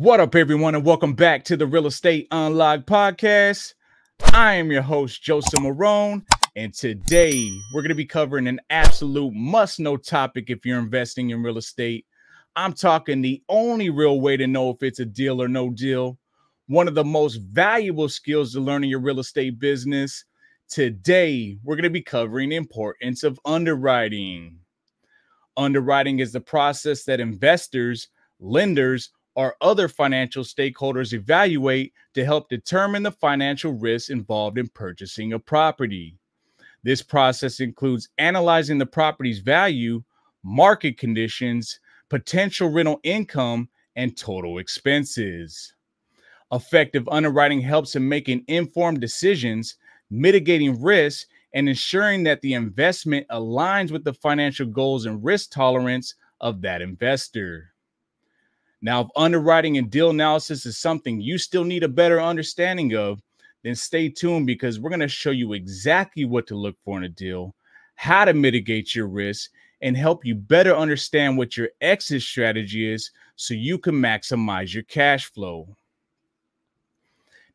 What up, everyone, and welcome back to the Real Estate Unlocked podcast. I am your host, Joseph Marohn, and today we're going to be covering an absolute must-know topic if you're investing in real estate. I'm talking the only real way to know if it's a deal or no deal. One of the most valuable skills to learn in your real estate business. Today, we're going to be covering the importance of underwriting. Underwriting is the process that investors, lenders, or other financial stakeholders evaluate to help determine the financial risks involved in purchasing a property. This process includes analyzing the property's value, market conditions, potential rental income, and total expenses. Effective underwriting helps in making informed decisions, mitigating risks, and ensuring that the investment aligns with the financial goals and risk tolerance of that investor. Now, if underwriting and deal analysis is something you still need a better understanding of, then stay tuned because we're going to show you exactly what to look for in a deal, how to mitigate your risk, and help you better understand what your exit strategy is so you can maximize your cash flow.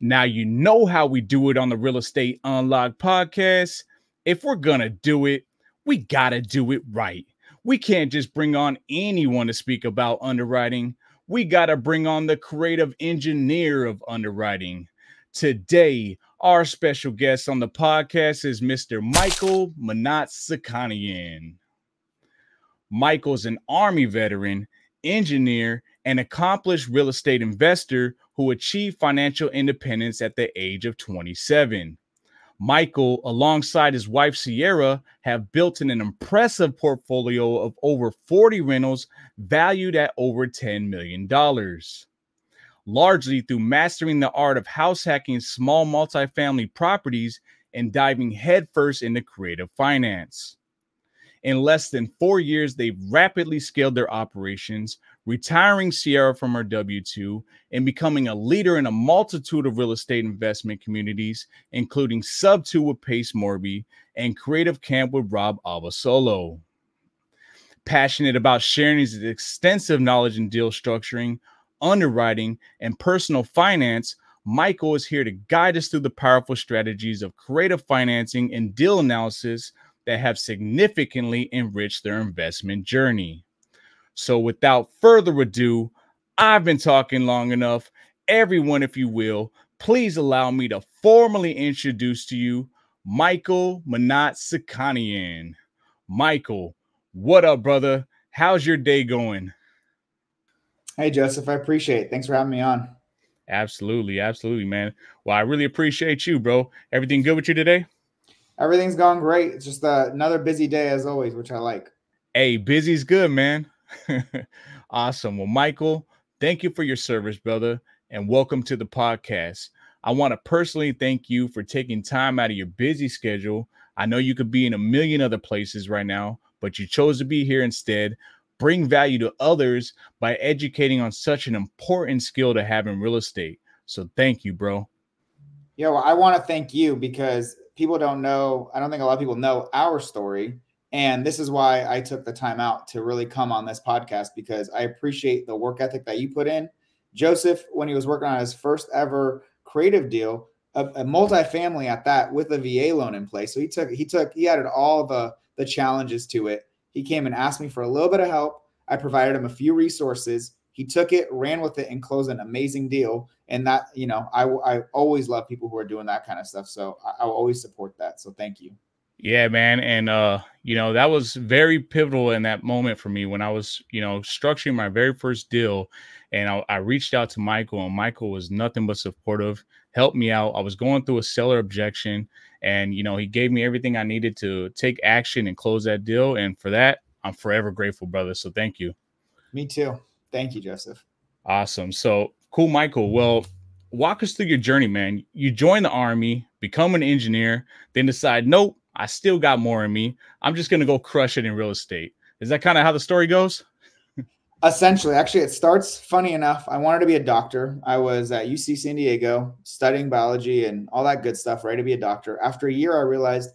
Now, you know how we do it on the Real Estate Unlocked podcast. If we're going to do it, we got to do it right. We can't just bring on anyone to speak about underwriting. We got to bring on the creative engineer of underwriting. Today, our special guest on the podcast is Mr. Michael Mnatsakanian. Michael's an Army veteran, engineer, and accomplished real estate investor who achieved financial independence at the age of 27. Michael, alongside his wife Sierra, have built an impressive portfolio of over 40 rentals valued at over $10 million, largely through mastering the art of house hacking small multifamily properties and diving headfirst into creative finance. In less than 4 years, they've rapidly scaled their operations, retiring Sierra from her W-2 and becoming a leader in a multitude of real estate investment communities, including Sub2 with Pace Morby and Creative Camp with Rob Abasolo. Passionate about sharing his extensive knowledge in deal structuring, underwriting, and personal finance, Michael is here to guide us through the powerful strategies of creative financing and deal analysis that have significantly enriched their investment journey. So without further ado, I've been talking long enough. Everyone, if you will, please allow me to formally introduce to you Michael Mnatsakanian. Michael, what up, brother? How's your day going? Hey, Joseph, I appreciate it. Thanks for having me on. Absolutely, man. Well, I really appreciate you, bro. Everything good with you today? Everything's going great. It's just another busy day as always, which I like. Hey, busy's good, man. Awesome. Well, Michael, thank you for your service, brother, and welcome to the podcast. I want to personally thank you for taking time out of your busy schedule. I know you could be in a million other places right now, but you chose to be here instead. Bring value to others by educating on such an important skill to have in real estate. So thank you, bro. Yeah, well, I want to thank you because people don't know. I don't think a lot of people know our story. And this is why I took the time out to really come on this podcast, because I appreciate the work ethic that you put in. Joseph, when he was working on his first ever creative deal, a multifamily at that with a VA loan in place. So he added all the challenges to it. He came and asked me for a little bit of help. I provided him a few resources. He took it, ran with it, and closed an amazing deal. And that, I always love people who are doing that kind of stuff. So I will always support that. So thank you. Yeah, man. And, that was very pivotal in that moment for me when I was, structuring my very first deal. And I reached out to Michael, and Michael was nothing but supportive, helped me out. I was going through a seller objection, and, he gave me everything I needed to take action and close that deal. And for that, I'm forever grateful, brother. So thank you. Me too. Thank you, Joseph. Awesome. So cool, Michael. Well, walk us through your journey, man. You join the Army, become an engineer, then decide, nope, I still got more in me. I'm just going to go crush it in real estate. Is that kind of how the story goes? Essentially, actually, it starts funny enough. I wanted to be a doctor. I was at UC San Diego studying biology and all that good stuff, ready to be a doctor. After a year, I realized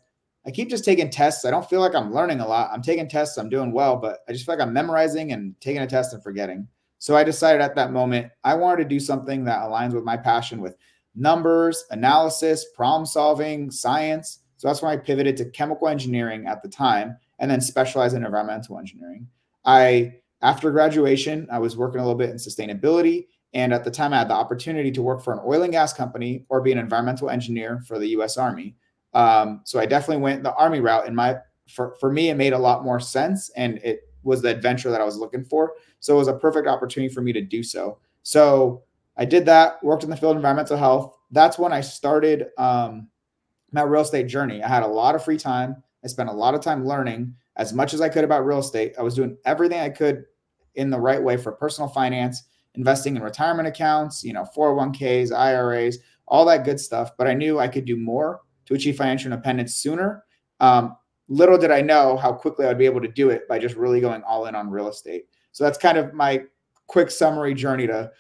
I keep just taking tests. I don't feel like I'm learning a lot. I'm taking tests. I'm doing well, but I just feel like I'm memorizing and taking a test and forgetting. So I decided at that moment, I wanted to do something that aligns with my passion with numbers, analysis, problem solving, science. So that's when I pivoted to chemical engineering at the time and then specialized in environmental engineering. After graduation, I was working a little bit in sustainability. And at the time, I had the opportunity to work for an oil and gas company or be an environmental engineer for the U.S. Army. So I definitely went the Army route. And for me, it made a lot more sense. And it was the adventure that I was looking for. So it was a perfect opportunity for me to do so. So I did that, worked in the field of environmental health. That's when I started my real estate journey. I had a lot of free time. I spent a lot of time learning as much as I could about real estate. I was doing everything I could in the right way for personal finance, investing in retirement accounts, 401ks, IRAs, all that good stuff. But I knew I could do more to achieve financial independence sooner. Little did I know how quickly I'd be able to do it by just really going all in on real estate. So that's kind of my quick summary journey to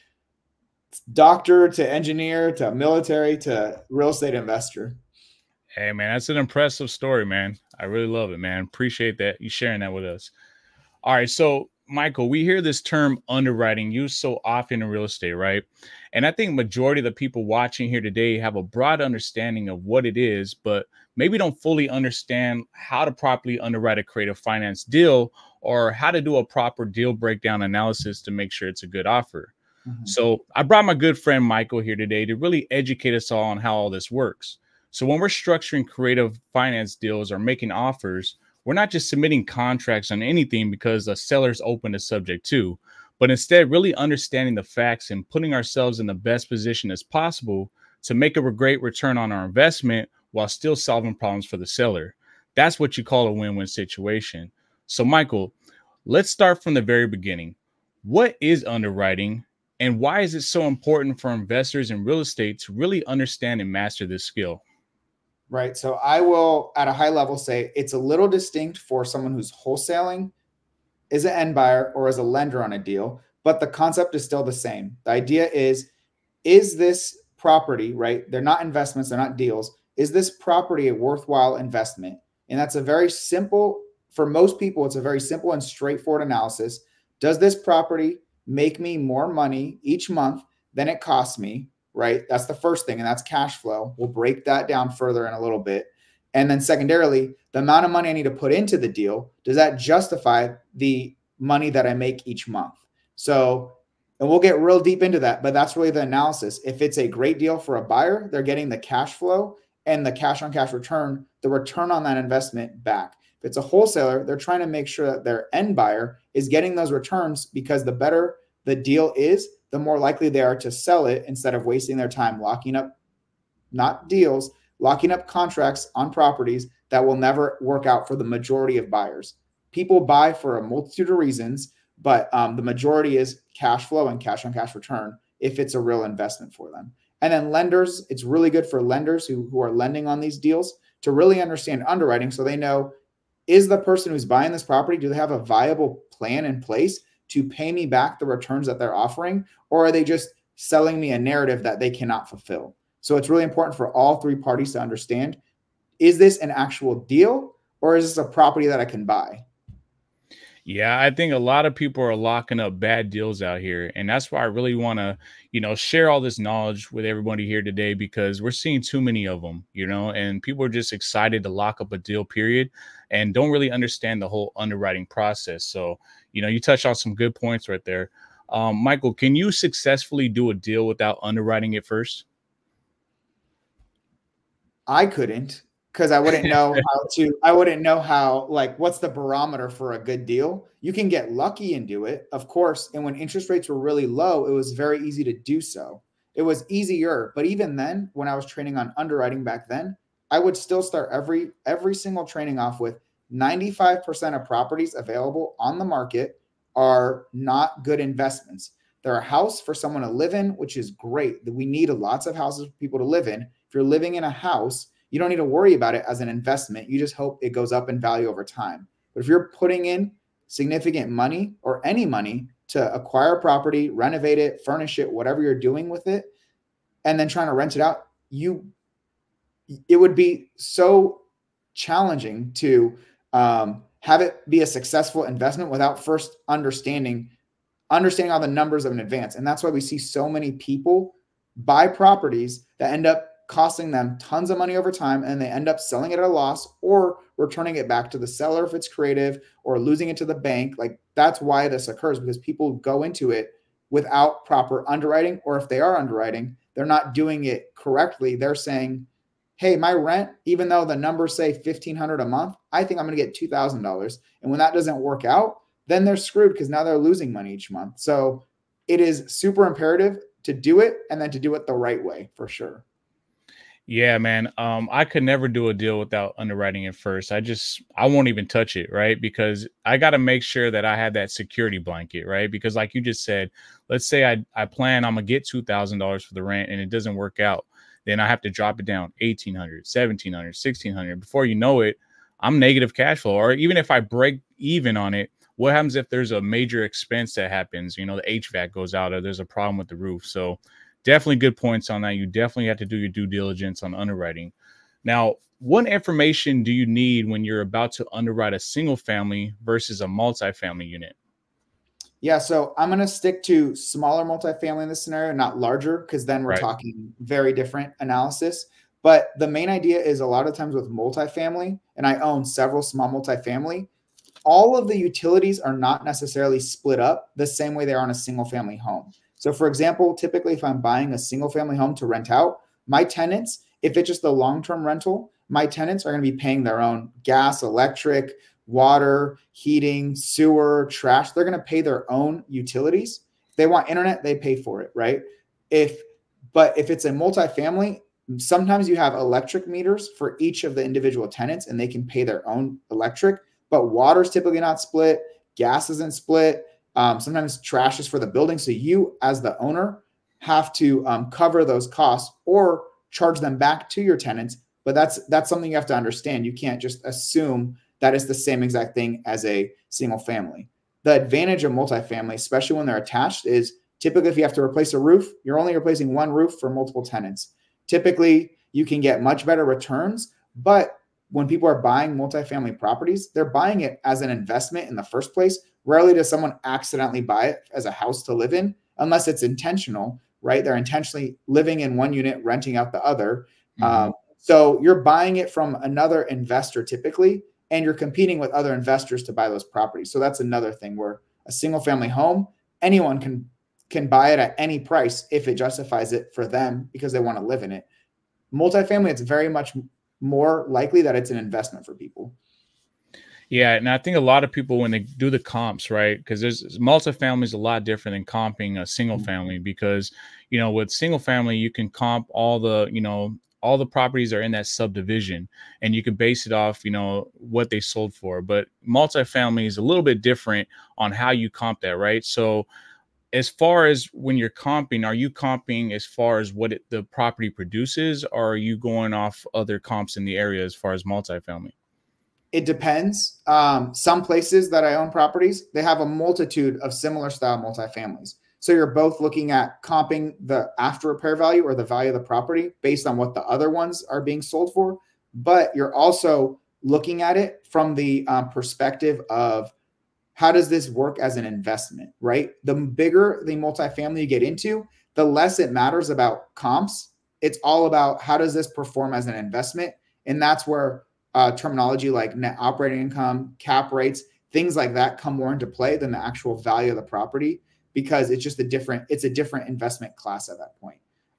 doctor, to engineer, to military, to real estate investor. Hey, man, that's an impressive story, man. I really love it, man. Appreciate that you sharing that with us. All right. So, Michael, we hear this term underwriting used so often in real estate, right? And I think majority of the people watching here today have a broad understanding of what it is, but maybe don't fully understand how to properly underwrite a creative finance deal or how to do a proper deal breakdown analysis to make sure it's a good offer. Mm-hmm. So I brought my good friend Michael here today to really educate us all on how all this works. So when we're structuring creative finance deals or making offers, we're not just submitting contracts on anything because the seller's open to subject to, but instead really understanding the facts and putting ourselves in the best position as possible to make a great return on our investment while still solving problems for the seller. That's what you call a win-win situation. So Michael, let's start from the very beginning. What is underwriting and why is it so important for investors in real estate to really understand and master this skill? Right. So I will, at a high level, say it's a little distinct for someone who's wholesaling, is an end buyer, or as a lender on a deal, but the concept is still the same. The idea is this property, right? They're not investments, they're not deals. Is this property a worthwhile investment? And that's a very simple, for most people, it's a very simple and straightforward analysis. Does this property make me more money each month than it costs me? Right? That's the first thing. And that's cash flow. We'll break that down further in a little bit. And then secondarily, the amount of money I need to put into the deal, does that justify the money that I make each month? So, and we'll get real deep into that, but that's really the analysis. If it's a great deal for a buyer, they're getting the cash flow and the cash on cash return, the return on that investment back. If it's a wholesaler, they're trying to make sure that their end buyer is getting those returns because the better the deal is, the more likely they are to sell it instead of wasting their time locking up, not deals, locking up contracts on properties that will never work out for the majority of buyers. People buy for a multitude of reasons, but the majority is cash flow and cash on cash return if it's a real investment for them. And then lenders, it's really good for lenders who are lending on these deals to really understand underwriting so they know, is the person who's buying this property, do they have a viable plan in place to pay me back the returns that they're offering, or are they just selling me a narrative that they cannot fulfill? So it's really important for all three parties to understand, is this an actual deal or is this a property that I can buy? Yeah, I think a lot of people are locking up bad deals out here. And that's why I really want to, share all this knowledge with everybody here today, because we're seeing too many of them, and people are just excited to lock up a deal, period, and don't really understand the whole underwriting process. So, you touched on some good points right there. Michael, can you successfully do a deal without underwriting it first? I couldn't, because I wouldn't know what's the barometer for a good deal. You can get lucky and do it, of course. And when interest rates were really low, it was very easy to do so. It was easier. But even then, when I was training on underwriting back then, I would still start every single training off with 95% of properties available on the market are not good investments. They're a house for someone to live in, which is great. We need lots of houses for people to live in. If you're living in a house, you don't need to worry about it as an investment. You just hope it goes up in value over time. But if you're putting in significant money or any money to acquire a property, renovate it, furnish it, whatever you're doing with it, and then trying to rent it out, it would be so challenging to have it be a successful investment without first understanding understanding all the numbers in advance. And that's why we see so many people buy properties that end up costing them tons of money over time, and they end up selling it at a loss or returning it back to the seller if it's creative, or losing it to the bank. Like, that's why this occurs, because people go into it without proper underwriting, or if they are underwriting, they're not doing it correctly. They're saying, hey, my rent, even though the numbers say $1,500 a month, I think I'm going to get $2,000. And when that doesn't work out, then they're screwed, because now they're losing money each month. So it is super imperative to do it, and then to do it the right way, for sure. Yeah, man. I could never do a deal without underwriting it first. I won't even touch it, right? Because I got to make sure that I have that security blanket, right? Because like you just said, let's say I plan I'm gonna get $2,000 for the rent and it doesn't work out. Then I have to drop it down 1,800, 1,700, 1,600. Before you know it, I'm negative cash flow. Or even if I break even on it, what happens if there's a major expense that happens? You know, the HVAC goes out, or there's a problem with the roof. So definitely good points on that. You definitely have to do your due diligence on underwriting. Now, what information do you need when you're about to underwrite a single family versus a multifamily unit? Yeah, so I'm going to stick to smaller multifamily in this scenario, not larger, because then we're talking very different analysis. But the main idea is, a lot of times with multifamily, and I own several small multifamily, all of the utilities are not necessarily split up the same way they are on a single family home. So for example, typically if I'm buying a single family home to rent out, my tenants, if it's just a long-term rental, my tenants are going to be paying their own gas, electric, water, heating, sewer, trash. They're going to pay their own utilities. If they want internet, they pay for it, right? But if it's a multifamily, sometimes you have electric meters for each of the individual tenants, and they can pay their own electric, but water's typically not split. Gas isn't split. Sometimes trash is for the building. So you, as the owner, have to cover those costs or charge them back to your tenants. But that's something you have to understand. You can't just assume that it's the same exact thing as a single family. The advantage of multifamily, especially when they're attached, is typically if you have to replace a roof, you're only replacing one roof for multiple tenants. Typically, you can get much better returns. But when people are buying multifamily properties, they're buying it as an investment in the first place. Rarely does someone accidentally buy it as a house to live in, unless it's intentional, right? They're intentionally living in one unit, renting out the other. Mm-hmm. So you're buying it from another investor typically, and you're competing with other investors to buy those properties. So that's another thing, where a single family home, anyone can buy it at any price if it justifies it for them because they want to live in it. Multifamily, it's very much more likely that it's an investment for people. Yeah, and I think a lot of people, when they do the comps, right, because there's multifamily is a lot different than comping a single family, because, you know, with single family, you can comp all the, you know, all the properties are in that subdivision, and you can base it off, you know, what they sold for. But multifamily is a little bit different on how you comp that, right? So as far as when you're comping, are you comping as far as what the property produces, or are you going off other comps in the area as far as multifamily? It depends. Some places that I own properties, they have a multitude of similar style multifamilies. So you're both looking at comping the after repair value or the value of the property based on what the other ones are being sold for. But you're also looking at it from the perspective of, how does this work as an investment, right? The bigger the multifamily you get into, the less it matters about comps. It's all about, how does this perform as an investment? And that's where terminology like net operating income, cap rates, things like that come more into play than the actual value of the property, because it's just it's a different investment class at that point.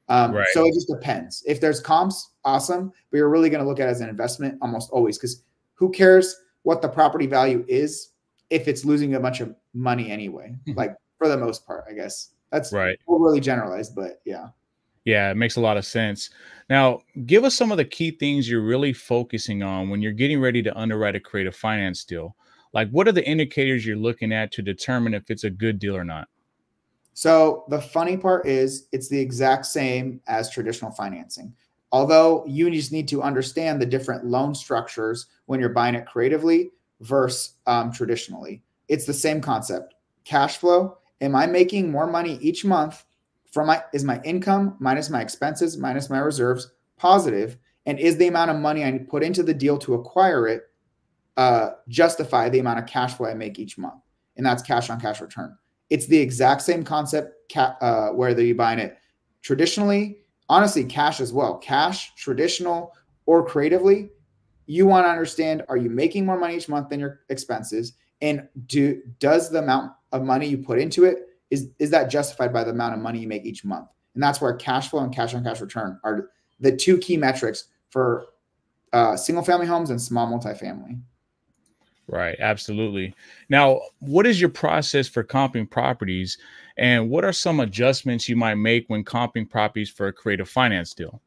Right. So it just depends. If there's comps, awesome, but you're really going to look at it as an investment almost always, because who cares what the property value is if it's losing a bunch of money anyway, like for the most part, I guess. That's right. Really generalized, but yeah. Yeah, it makes a lot of sense. Now, give us some of the key things you're really focusing on when you're getting ready to underwrite a creative finance deal. Like, what are the indicators you're looking at to determine if it's a good deal or not? So the funny part is, it's the exact same as traditional financing. Although you just need to understand the different loan structures when you're buying it creatively versus traditionally. It's the same concept. Cash flow. Am I making more money each month is my income minus my expenses minus my reserves positive? And is the amount of money I put into the deal to acquire it justify the amount of cash flow I make each month? And that's cash on cash return. It's the exact same concept, whether you're buying it traditionally, honestly, cash as well, cash, traditional, or creatively. You want to understand, are you making more money each month than your expenses? And does the amount of money you put into it, is that justified by the amount of money you make each month? And that's where cash flow and cash on cash return are the two key metrics for single family homes and small multifamily. Right. Absolutely. Now, what is your process for comping properties, and what are some adjustments you might make when comping properties for a creative finance deal?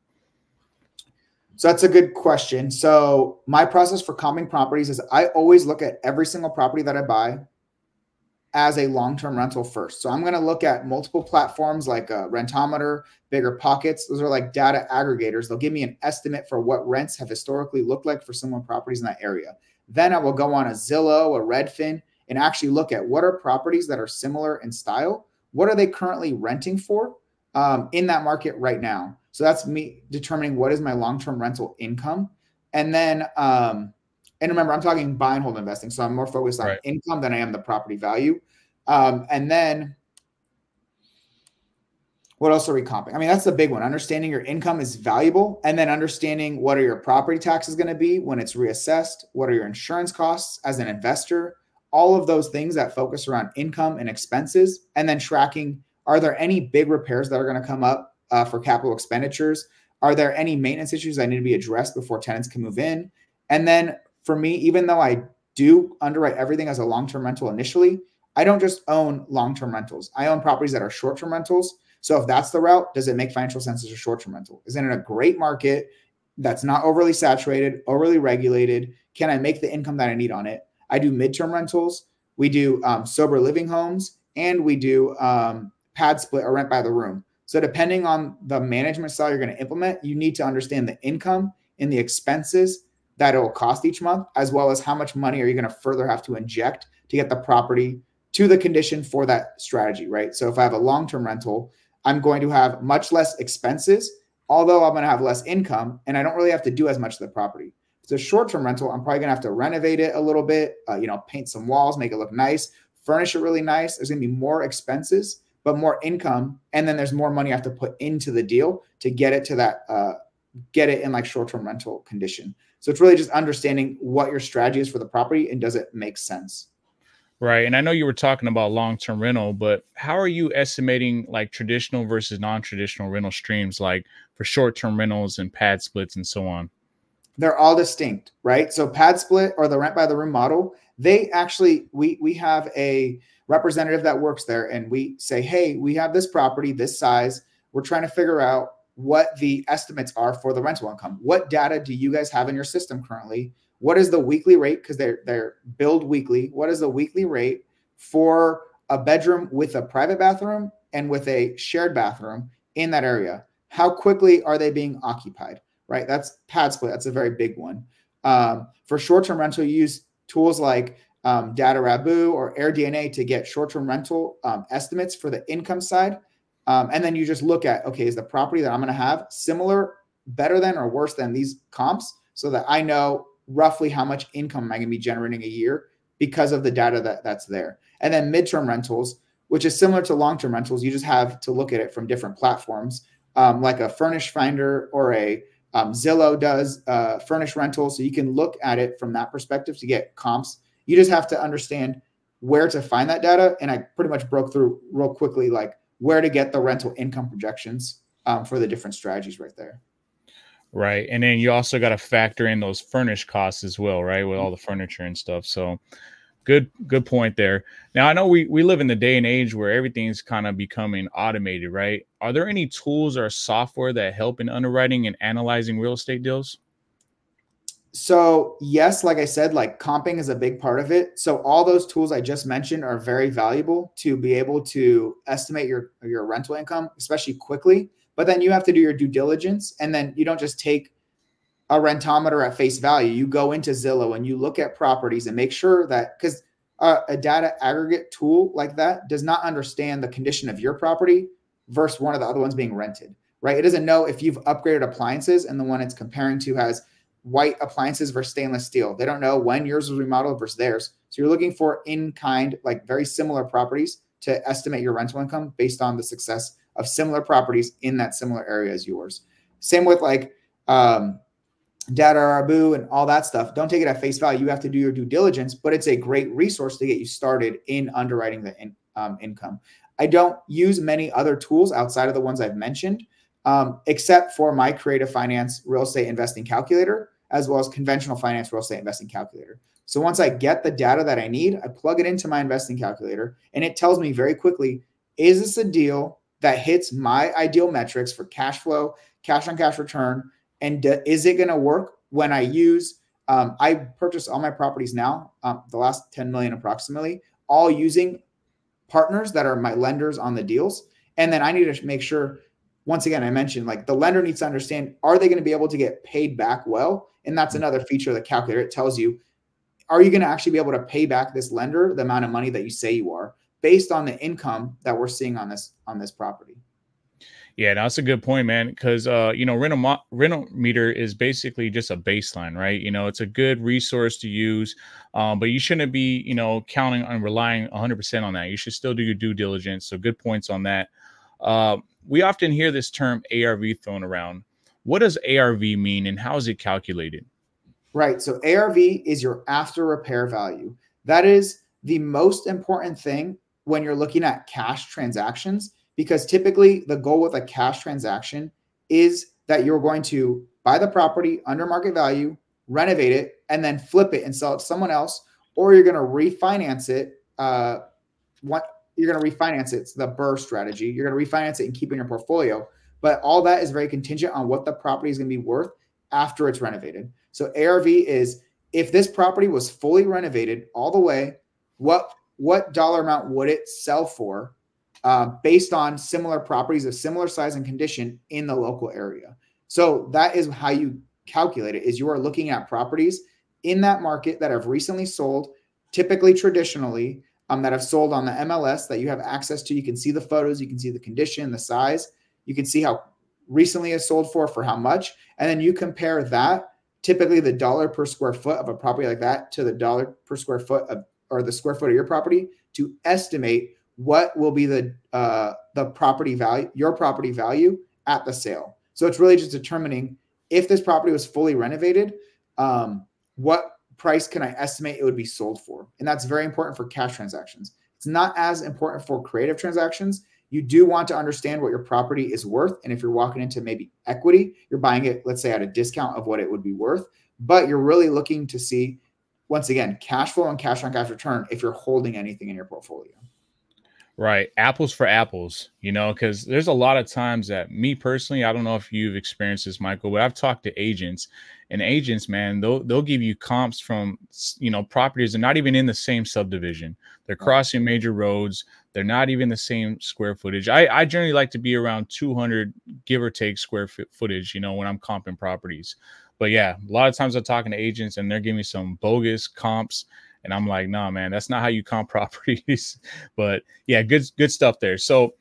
So that's a good question. So my process for comping properties is I always look at every single property that I buy as a long-term rental first. So I'm going to look at multiple platforms like Rentometer, Bigger Pockets. Those are like data aggregators. They'll give me an estimate for what rents have historically looked like for similar properties in that area. Then I will go on a Zillow, a Redfin, and actually look at what are properties that are similar in style. What are they currently renting for in that market right now? So that's me determining what is my long-term rental income. And then, and remember, I'm talking buy and hold investing. So I'm more focused on income than I am the property value. And then what else are we comping? I mean, that's the big one. Understanding your income is valuable, and then understanding what are your property taxes going to be when it's reassessed? What are your insurance costs as an investor? All of those things that focus around income and expenses, and then tracking, are there any big repairs that are going to come up for capital expenditures? Are there any maintenance issues that need to be addressed before tenants can move in? And then for me, even though I do underwrite everything as a long-term rental initially, I don't just own long-term rentals. I own properties that are short-term rentals. So if that's the route, does it make financial sense as a short-term rental? Is it in a great market that's not overly saturated, overly regulated? Can I make the income that I need on it? I do midterm rentals. We do sober living homes, and we do pad split or rent by the room. So depending on the management style you're going to implement, you need to understand the income and the expenses that it will cost each month, as well as how much money are you going to further have to inject to get the property to the condition for that strategy, right? So if I have a long-term rental, I'm going to have much less expenses, although I'm going to have less income, and I don't really have to do as much to the property. If it's a short-term rental, I'm probably going to have to renovate it a little bit, paint some walls, make it look nice, furnish it really nice. There's going to be more expenses, but more income, and then there's more money I have to put into the deal to get it to that, get it in like short-term rental condition. So it's really just understanding what your strategy is for the property and does it make sense. Right. And I know you were talking about long-term rental, but how are you estimating like traditional versus non-traditional rental streams, like for short-term rentals and pad splits and so on? They're all distinct, right? So pad split or the rent by the room model, they actually, we have a representative that works there, and we say, hey, we have this property, this size. We're trying to figure out what the estimates are for the rental income. What data do you guys have in your system currently? What is the weekly rate? Because they're billed weekly. What is the weekly rate for a bedroom with a private bathroom and with a shared bathroom in that area? How quickly are they being occupied, right? That's pad split. That's a very big one. For short-term rental, you use tools like Data Rabu or AirDNA to get short-term rental estimates for the income side. And then you just look at, okay, is the property that I'm going to have similar, better than, or worse than these comps, so that I know roughly how much income am I going to be generating a year because of the data that's there. And then midterm rentals, which is similar to long-term rentals, you just have to look at it from different platforms, like a Furnish Finder or a Zillow does furnish rentals. So you can look at it from that perspective to get comps. You just have to understand where to find that data. And I pretty much broke through real quickly, like where to get the rental income projections for the different strategies right there. Right. And then you also got to factor in those furnished costs as well, right? With all the furniture and stuff. So good point there. Now, I know we live in the day and age where everything's kind of becoming automated, right? Are there any tools or software that help in underwriting and analyzing real estate deals? So yes, like I said, like comping is a big part of it. So all those tools I just mentioned are very valuable to be able to estimate your rental income, especially quickly. But then you have to do your due diligence, and then you don't just take a rentometer at face value. You go into Zillow and you look at properties and make sure that, because a data aggregate tool like that does not understand the condition of your property versus one of the other ones being rented, right? It doesn't know if you've upgraded appliances and the one it's comparing to has white appliances versus stainless steel. They don't know when yours was remodeled versus theirs. So you're looking for in-kind, like very similar properties to estimate your rental income based on the success of similar properties in that similar area as yours. Same with like data Arabu and all that stuff. Don't take it at face value. You have to do your due diligence, but it's a great resource to get you started in underwriting the income. I don't use many other tools outside of the ones I've mentioned, except for my creative finance real estate investing calculator, as well as conventional finance real estate investing calculator. So once I get the data that I need, I plug it into my investing calculator, and it tells me very quickly, is this a deal that hits my ideal metrics for cash flow, cash on cash return, and is it going to work when I use, I purchased all my properties now, the last 10 million approximately, all using partners that are my lenders on the deals. And then I need to make sure, once again, I mentioned like the lender needs to understand, are they going to be able to get paid back well? And that's another feature of the calculator. It tells you, are you going to actually be able to pay back this lender the amount of money that you say you are based on the income that we're seeing on this property? Yeah, that's a good point, man. Because rental meter is basically just a baseline, right? It's a good resource to use, but you shouldn't be, counting on relying 100% on that. You should still do your due diligence. So good points on that. We often hear this term ARV thrown around. What does ARV mean, and how is it calculated? Right. So ARV is your after repair value. That is the most important thing when you're looking at cash transactions, because typically the goal with a cash transaction is that you're going to buy the property under market value, renovate it, and then flip it and sell it to someone else, or you're going to refinance it. You're going to refinance it. It's the BRRRR strategy. You're going to refinance it and keep it in your portfolio. But all that is very contingent on what the property is going to be worth after it's renovated. So ARV is, if this property was fully renovated all the way, what dollar amount would it sell for based on similar properties of similar size and condition in the local area? So that is how you calculate it, is you are looking at properties in that market that have recently sold, typically traditionally, that have sold on the MLS that you have access to. You can see the photos, you can see the condition, the size, you can see how recently it's sold for how much. And then you compare that, typically the dollar per square foot of a property like that, to the dollar per square foot of, or the square foot of your property, to estimate what will be the property value, your property value at the sale. So it's really just determining, if this property was fully renovated, what price can I estimate it would be sold for? And that's very important for cash transactions. It's not as important for creative transactions. You do want to understand what your property is worth. And if you're walking into maybe equity, you're buying it, let's say, at a discount of what it would be worth, but you're really looking to see, once again, cash flow and cash on cash return if you're holding anything in your portfolio. Right. Apples for apples, because there's a lot of times that, me personally, I don't know if you've experienced this, Michael, but I've talked to agents, and agents, man, they'll give you comps from, properties that are not even in the same subdivision. They're crossing major roads. They're not even the same square footage. I generally like to be around 200, give or take, square footage, when I'm comping properties. But yeah, a lot of times I'm talking to agents and they're giving me some bogus comps. And I'm like, nah, man, that's not how you comp properties. But yeah, good stuff there. So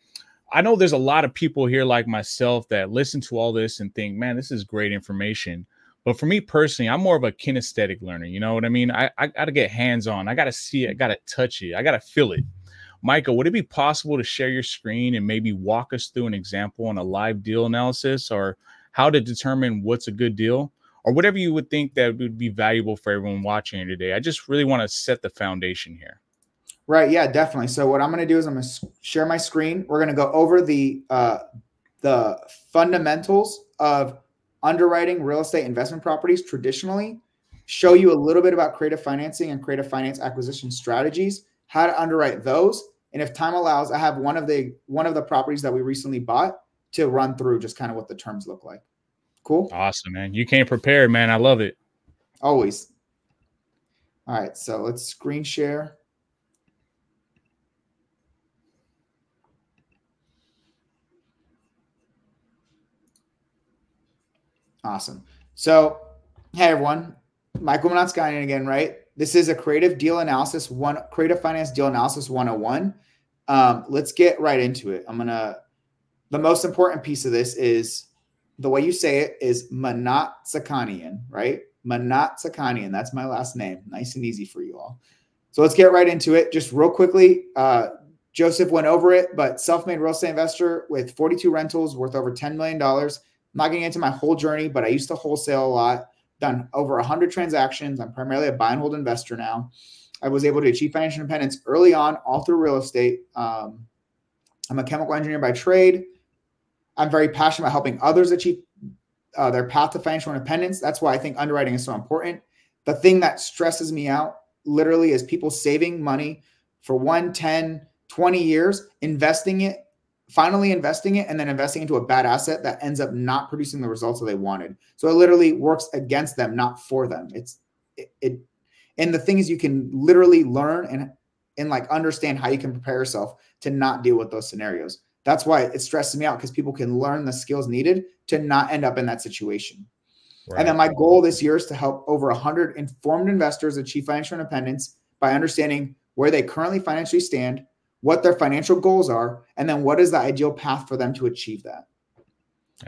I know there's a lot of people here like myself that listen to all this and think, man, this is great information. But for me personally, I'm more of a kinesthetic learner. You know what I mean? I got to get hands-on. I got to see it. I got to touch it. I got to feel it. Michael, would it be possible to share your screen and maybe walk us through an example on a live deal analysis, or how to determine what's a good deal, or whatever you would think that would be valuable for everyone watching here today? I just really want to set the foundation here. Right. Yeah, definitely. So what I'm going to do is I'm going to share my screen. We're going to go over the fundamentals of underwriting real estate investment properties traditionally, show you a little bit about creative financing and creative finance acquisition strategies, how to underwrite those. And if time allows, I have one of the properties that we recently bought to run through just kind of what the terms look like. Cool. Awesome, man. You came prepared, man. I love it. Always. All right. So let's screen share. Awesome. So, hey everyone, Michael Mnatsakanian again, right? This is a creative finance deal analysis 101. Let's get right into it. The most important piece of this is the way you say it is Mnatsakanian, right? Mnatsakanian. That's my last name. Nice and easy for you all. So let's get right into it. Just real quickly, Joseph went over it, but self-made real estate investor with 42 rentals worth over $10 million. I'm not getting into my whole journey, but I used to wholesale a lot, done over 100 transactions. I'm primarily a buy and hold investor now. I was able to achieve financial independence early on, all through real estate. I'm a chemical engineer by trade. I'm very passionate about helping others achieve their path to financial independence. That's why I think underwriting is so important. The thing that stresses me out literally is people saving money for 1, 10, 20 years, finally investing it, and then investing into a bad asset that ends up not producing the results that they wanted. So it literally works against them, not for them. And the thing is, you can literally learn and like understand how you can prepare yourself to not deal with those scenarios. That's why it stresses me out, because people can learn the skills needed to not end up in that situation. Right. And then my goal this year is to help over 100 informed investors achieve financial independence by understanding where they currently financially stand, what their financial goals are, and then what is the ideal path for them to achieve that.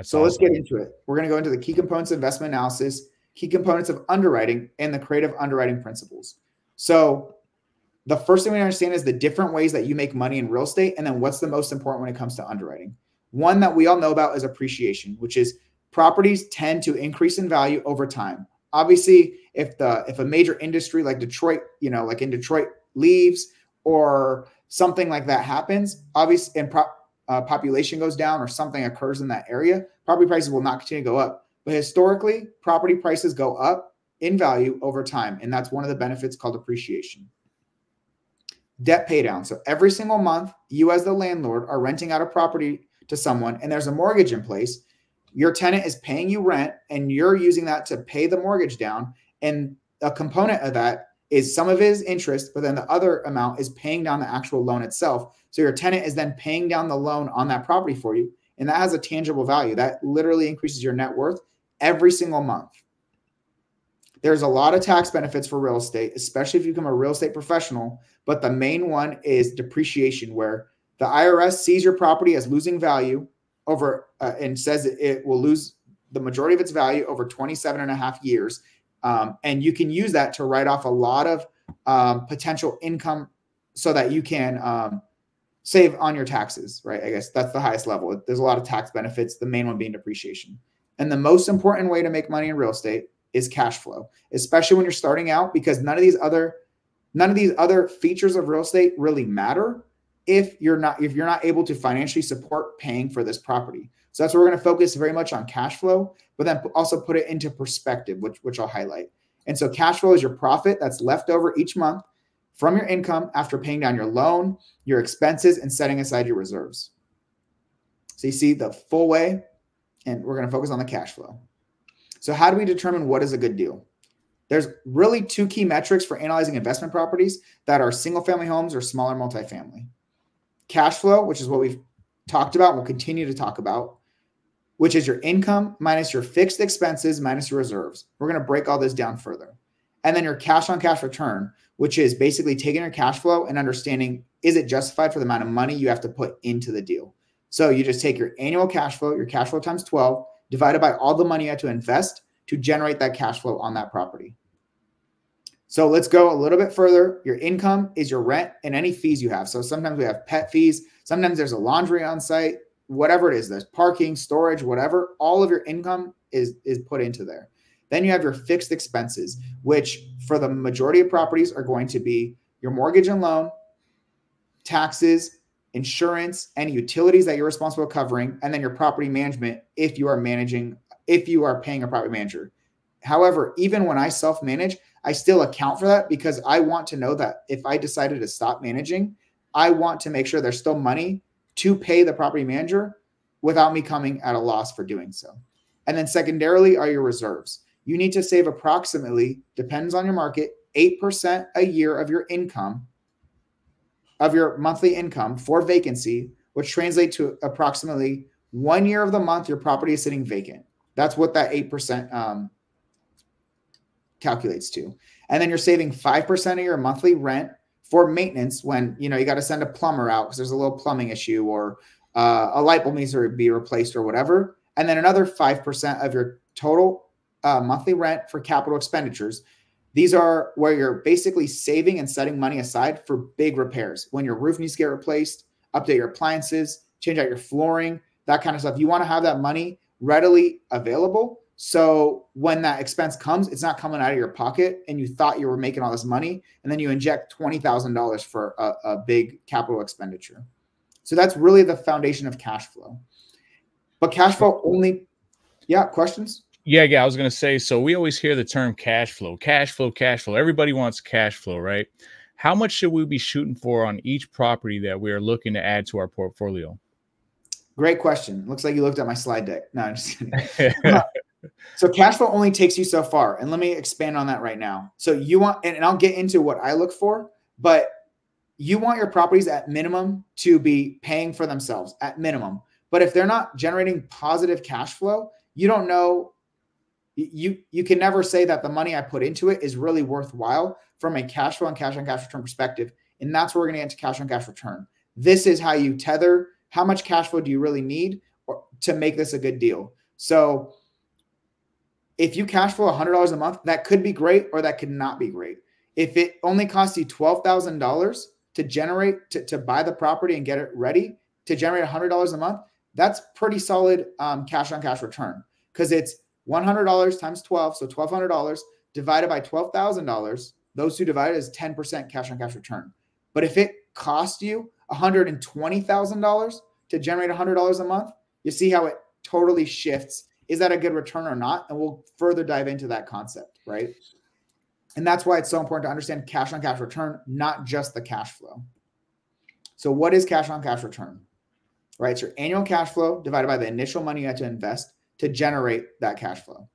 So let's get into it. We're going to go into the key components of investment analysis, key components of underwriting, and the creative underwriting principles. So the first thing we understand is the different ways that you make money in real estate, and then what's the most important when it comes to underwriting. One that we all know about is appreciation, which is properties tend to increase in value over time. Obviously, if a major industry like Detroit, like in Detroit leaves, or something like that happens, obviously, and population goes down or something occurs in that area, property prices will not continue to go up. But historically, property prices go up in value over time, and that's one of the benefits called appreciation. Debt pay down. So every single month, you as the landlord are renting out a property to someone, and there's a mortgage in place. Your tenant is paying you rent, and you're using that to pay the mortgage down. And a component of that is some of it is interest, but then the other amount is paying down the actual loan itself. So your tenant is then paying down the loan on that property for you, and that has a tangible value. That literally increases your net worth every single month. There's a lot of tax benefits for real estate, especially if you become a real estate professional, but the main one is depreciation, where the IRS sees your property as losing value over and says it will lose the majority of its value over 27.5 years. And you can use that to write off a lot of potential income so that you can save on your taxes, right? I guess that's the highest level. There's a lot of tax benefits, the main one being depreciation. And the most important way to make money in real estate is cash flow, especially when you're starting out, because none of these other features of real estate really matter if you're not able to financially support paying for this property. So that's where we're going to focus very much on cash flow, but then also put it into perspective, which I'll highlight. And so cash flow is your profit that's left over each month from your income after paying down your loan, your expenses, and setting aside your reserves. So you see the full way, and we're going to focus on the cash flow. So how do we determine what is a good deal? There's really two key metrics for analyzing investment properties that are single-family homes or smaller multifamily. Cash flow, which is what we've talked about and we'll continue to talk about, which is your income minus your fixed expenses minus your reserves. We're going to break all this down further. And then your cash-on-cash return, which is basically taking your cash flow and understanding, is it justified for the amount of money you have to put into the deal? So you just take your annual cash flow, your cash flow times 12, divided by all the money you have to invest to generate that cash flow on that property. So let's go a little bit further. Your income is your rent and any fees you have. So sometimes we have pet fees. Sometimes there's a laundry on site, whatever it is, there's parking, storage, whatever, all of your income is put into there. Then you have your fixed expenses, which for the majority of properties are going to be your mortgage and loan, taxes, insurance, and utilities that you're responsible for covering, and then your property management if you are paying a property manager. However, even when I self-manage, I still account for that because I want to know that if I decided to stop managing, I want to make sure there's still money to pay the property manager without me coming at a loss for doing so. And then secondarily are your reserves. You need to save approximately, depends on your market, 8% a year of your income, of your monthly income for vacancy, which translates to approximately 1 year of the month your property is sitting vacant. That's what that 8% calculates to. And then you're saving 5% of your monthly rent for maintenance when you got to send a plumber out because there's a little plumbing issue or a light bulb needs to be replaced or whatever. And then another 5% of your total monthly rent for capital expenditures. These are where you're basically saving and setting money aside for big repairs. When your roof needs to get replaced, update your appliances, change out your flooring, that kind of stuff. You want to have that money readily available. So when that expense comes, it's not coming out of your pocket and you thought you were making all this money, and then you inject $20,000 for a big capital expenditure. So that's really the foundation of cash flow. But cash flow only, yeah, questions? Yeah, I was going to say, so we always hear the term cash flow, cash flow, cash flow. Everybody wants cash flow, right? How much should we be shooting for on each property that we are looking to add to our portfolio? Great question. Looks like you looked at my slide deck. No, I'm just kidding. So cash flow only takes you so far. And let me expand on that right now. So you want, and I'll get into what I look for, but you want your properties at minimum to be paying for themselves at minimum. But if they're not generating positive cash flow, you don't know. You can never say that the money I put into it is really worthwhile from a cash flow and cash on cash return perspective. And that's where we're going to get into cash on cash return. This is how you tether how much cash flow do you really need to make this a good deal. So if you cash flow $100 a month, that could be great or that could not be great. If it only costs you $12,000 to generate, to buy the property and get it ready to generate $100 a month, that's pretty solid cash on cash return, because it's $100 times 12, so $1,200 divided by $12,000. Those two divided is 10% cash on cash return. But if it cost you $120,000 to generate $100 a month, you see how it totally shifts. Is that a good return or not? And we'll further dive into that concept, right? And that's why it's so important to understand cash on cash return, not just the cash flow. So what is cash on cash return? Right? It's your annual cash flow divided by the initial money you had to invest to generate that cash flow.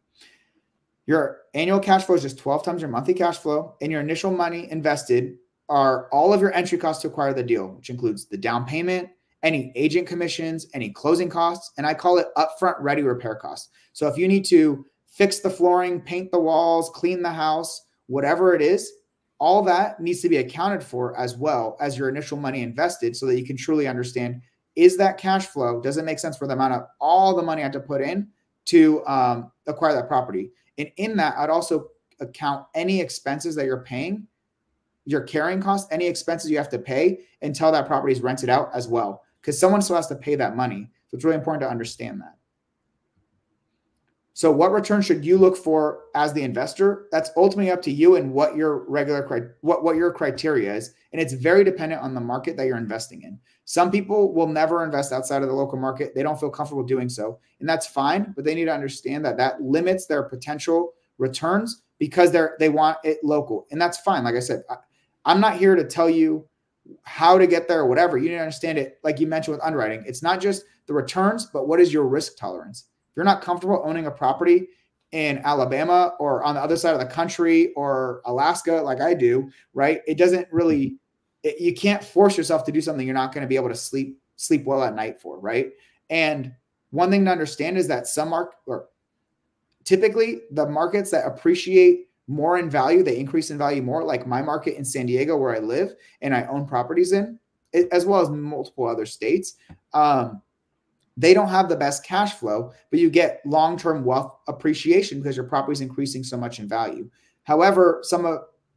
Your annual cash flow is just 12 times your monthly cash flow, and your initial money invested are all of your entry costs to acquire the deal, which includes the down payment, any agent commissions, any closing costs, and I call it upfront ready repair costs. So if you need to fix the flooring, paint the walls, clean the house, whatever it is, all that needs to be accounted for as well as your initial money invested, so that you can truly understand, is that cash flow, does it make sense for the amount of all the money I have to put in to acquire that property? And in that, I'd also account any expenses that you're paying, your carrying costs, any expenses you have to pay until that property is rented out as well, because someone still has to pay that money. So it's really important to understand that. So what return should you look for as the investor? That's ultimately up to you and what your what your criteria is. And it's very dependent on the market that you're investing in. Some people will never invest outside of the local market. They don't feel comfortable doing so. And that's fine, but they need to understand that that limits their potential returns because they want it local. And that's fine. Like I said, I'm not here to tell you how to get there or whatever. You need to understand it. Like you mentioned with underwriting, it's not just the returns, but what is your risk tolerance? If you're not comfortable owning a property in Alabama or on the other side of the country or Alaska, like I do, right? It doesn't really, you can't force yourself to do something you're not going to be able to sleep well at night for, right? And one thing to understand is that typically the markets that appreciate more in value, they increase in value more, like my market in San Diego where I live and I own properties in, as well as multiple other states. They don't have the best cash flow, but you get long-term wealth appreciation because your property is increasing so much in value. However,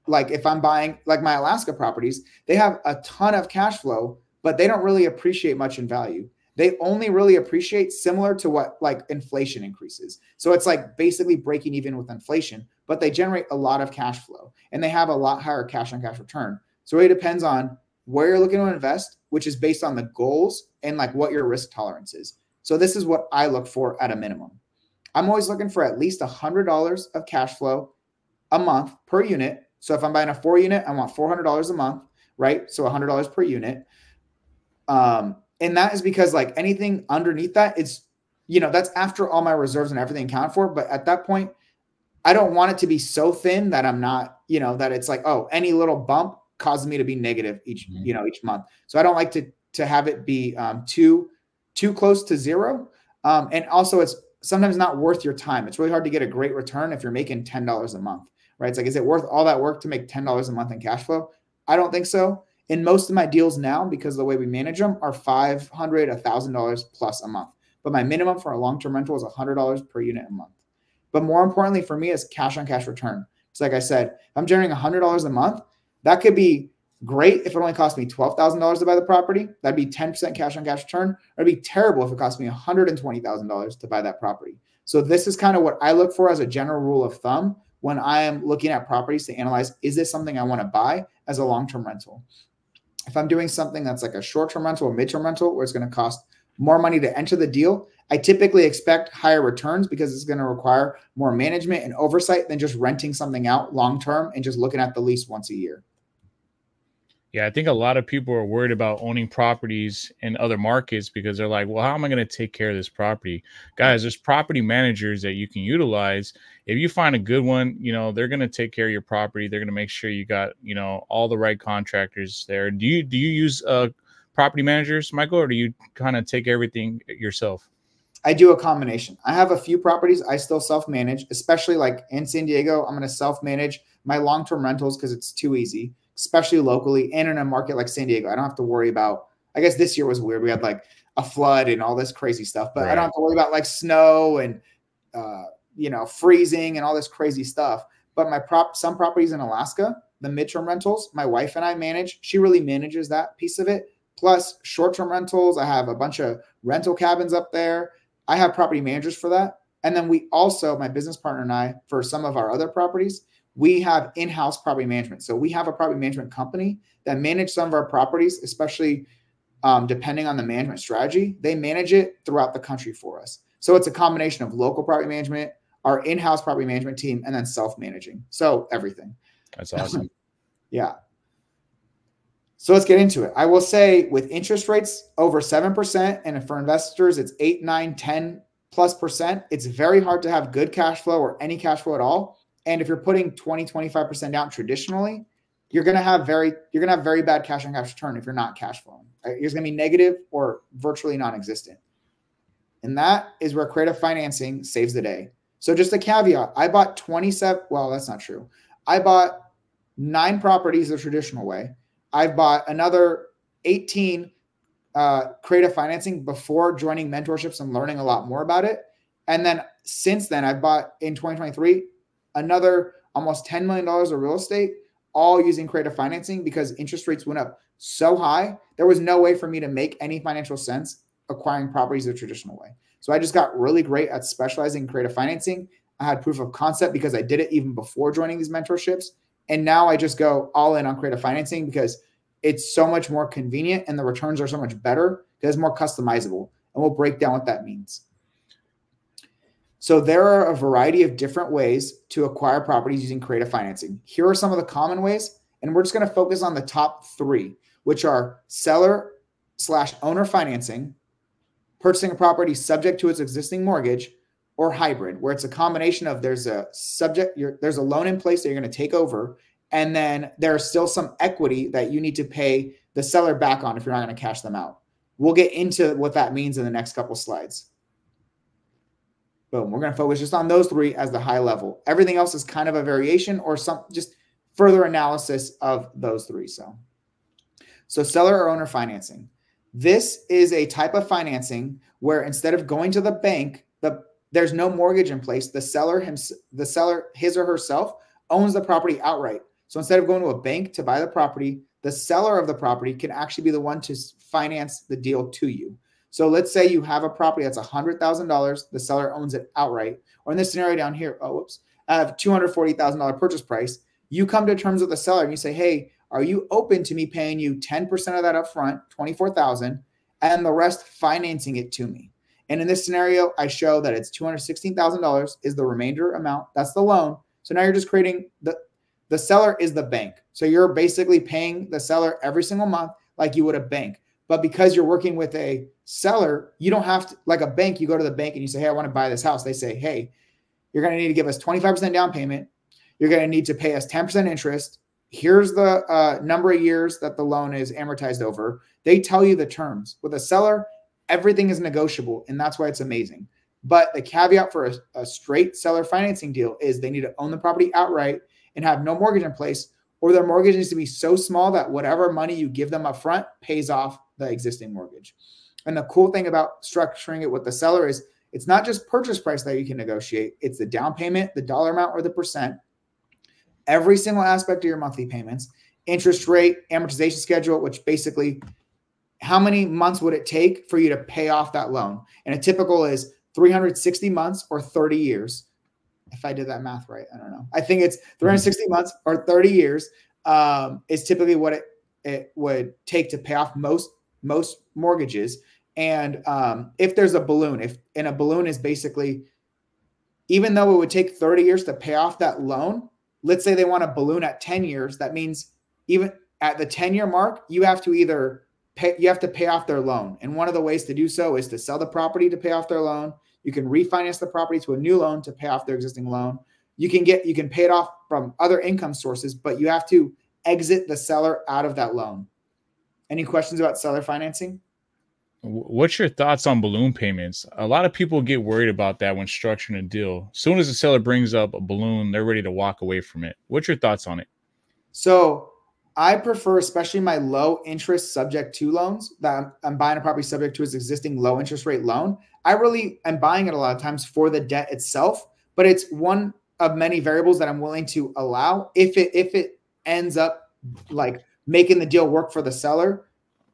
like if I'm buying like my Alaska properties, they have a ton of cash flow, but they don't really appreciate much in value. They only really appreciate similar to what like inflation increases. So it's like basically breaking even with inflation, but they generate a lot of cash flow and they have a lot higher cash on cash return. So it depends on where you're looking to invest, which is based on the goals and like what your risk tolerance is. So this is what I look for at a minimum. I'm always looking for at least $100 of cash flow a month per unit. So if I'm buying a 4-unit, I want $400 a month, right? So $100 per unit. And that is because like anything underneath that, it's, that's after all my reserves and everything accounted for. But at that point, I don't want it to be so thin that I'm not, that it's like, oh, any little bump causes me to be negative each month. So I don't like to have it be too close to zero. And also it's sometimes not worth your time. It's really hard to get a great return if you're making $10 a month, right? It's like, is it worth all that work to make $10 a month in cash flow? I don't think so. And most of my deals now, because of the way we manage them, are $500, $1,000 plus a month. But my minimum for a long-term rental is $100 per unit a month. But more importantly for me is cash on cash return. So like I said, if I'm generating $100 a month, that could be great if it only cost me $12,000 to buy the property. That'd be 10% cash on cash return. Or it'd be terrible if it cost me $120,000 to buy that property. So this is kind of what I look for as a general rule of thumb when I am looking at properties to analyze, is this something I want to buy as a long-term rental? If I'm doing something that's like a short-term rental or mid-term rental where it's going to cost more money to enter the deal, I typically expect higher returns because it's going to require more management and oversight than just renting something out long-term and just looking at the lease once a year. Yeah, I think a lot of people are worried about owning properties in other markets because they're like, well, how am I going to take care of this property? Guys, there's property managers that you can utilize. If you find a good one, you know, they're going to take care of your property. They're going to make sure you got, you know, all the right contractors there. Do you use property managers, Michael, or do you kind of take everything yourself? I do a combination. I have a few properties I still self-manage, especially like in San Diego. I'm going to self-manage my long-term rentals because it's too easy, especially locally and in a market like San Diego. I don't have to worry about, I guess this year was weird. We had like a flood and all this crazy stuff, but right. I don't have to worry about like snow and, you know, freezing and all this crazy stuff. But some properties in Alaska, the midterm rentals, my wife and I manage. She really manages that piece of it. Plus short-term rentals. I have a bunch of rental cabins up there. I have property managers for that. And then we also, my business partner and I, for some of our other properties, we have in-house property management. So we have a property management company that manage some of our properties, especially depending on the management strategy. They manage it throughout the country for us. So it's a combination of local property management, our in-house property management team, and then self-managing. So everything. That's awesome. Yeah. So let's get into it. I will say with interest rates over 7%, and for investors, it's 8, 9, 10+%, it's very hard to have good cash flow or any cash flow at all. And if you're putting 20, 25% down traditionally, you're going to have very bad cash on cash return if you're not cash flowing. Right? It's going to be negative or virtually non-existent. And that is where creative financing saves the day. So just a caveat, I bought 27, well, that's not true. I bought 9 properties the traditional way. I've bought another 18 creative financing before joining mentorships and learning a lot more about it. And then since then, I've bought in 2023, another almost $10 million of real estate, all using creative financing because interest rates went up so high. There was no way for me to make any financial sense acquiring properties the traditional way. So I just got really great at specializing in creative financing. I had proof of concept because I did it even before joining these mentorships. And now I just go all in on creative financing because it's so much more convenient and the returns are so much better because it's more customizable. And we'll break down what that means. So there are a variety of different ways to acquire properties using creative financing. Here are some of the common ways, and we're just going to focus on the top 3, which are seller/owner financing, purchasing a property subject to its existing mortgage, or hybrid, where it's a combination of there's a loan in place that you're going to take over, and then there's still some equity that you need to pay the seller back on if you're not going to cash them out. We'll get into what that means in the next couple slides. Boom. We're going to focus just on those 3 as the high level. Everything else is kind of a variation or some just further analysis of those 3. So seller or owner financing. This is a type of financing where instead of going to the bank, there's no mortgage in place. The seller, his or herself, owns the property outright. So instead of going to a bank to buy the property, the seller of the property can actually be the one to finance the deal to you. So let's say you have a property that's $100,000. The seller owns it outright. Or in this scenario down here, I have $240,000 purchase price. You come to terms with the seller and you say, hey, are you open to me paying you 10% of that up front, $24,000, and the rest financing it to me? And in this scenario, I show that it's $216,000 is the remainder amount. That's the loan. So now you're just creating the seller is the bank. So you're basically paying the seller every single month like you would a bank. But because you're working with a seller, you don't have to, like a bank, you go to the bank and you say, hey, I want to buy this house. They say, hey, you're going to need to give us 25% down payment. You're going to need to pay us 10% interest. Here's the number of years that the loan is amortized over. They tell you the terms. With a seller, everything is negotiable, and that's why it's amazing. But the caveat for a straight seller financing deal is they need to own the property outright and have no mortgage in place, or their mortgage needs to be so small that whatever money you give them up front pays off the existing mortgage. And the cool thing about structuring it with the seller is it's not just purchase price that you can negotiate. It's the down payment, the dollar amount, or the percent. every single aspect of your monthly payments, interest rate, amortization schedule, which basically how many months would it take for you to pay off that loan? And a typical is 360 months or 30 years. If I did that math right, I don't know. I think it's 360 months or 30 years is typically what it would take to pay off most mortgages. And if there's a balloon, a balloon is basically, even though it would take 30 years to pay off that loan, let's say they want a balloon at 10 years. That means even at the 10-year mark, you have to pay off their loan. And one of the ways to do so is to sell the property to pay off their loan. You can refinance the property to a new loan to pay off their existing loan. You can pay it off from other income sources, but you have to exit the seller out of that loan. Any questions about seller financing? What's your thoughts on balloon payments? A lot of people get worried about that when structuring a deal. As soon as the seller brings up a balloon, they're ready to walk away from it. What's your thoughts on it? So I prefer, especially my low interest subject to loans, that I'm buying a property subject to its existing low interest rate loan. I really am buying it a lot of times for the debt itself, but it's one of many variables that I'm willing to allow if it ends up like making the deal work for the seller.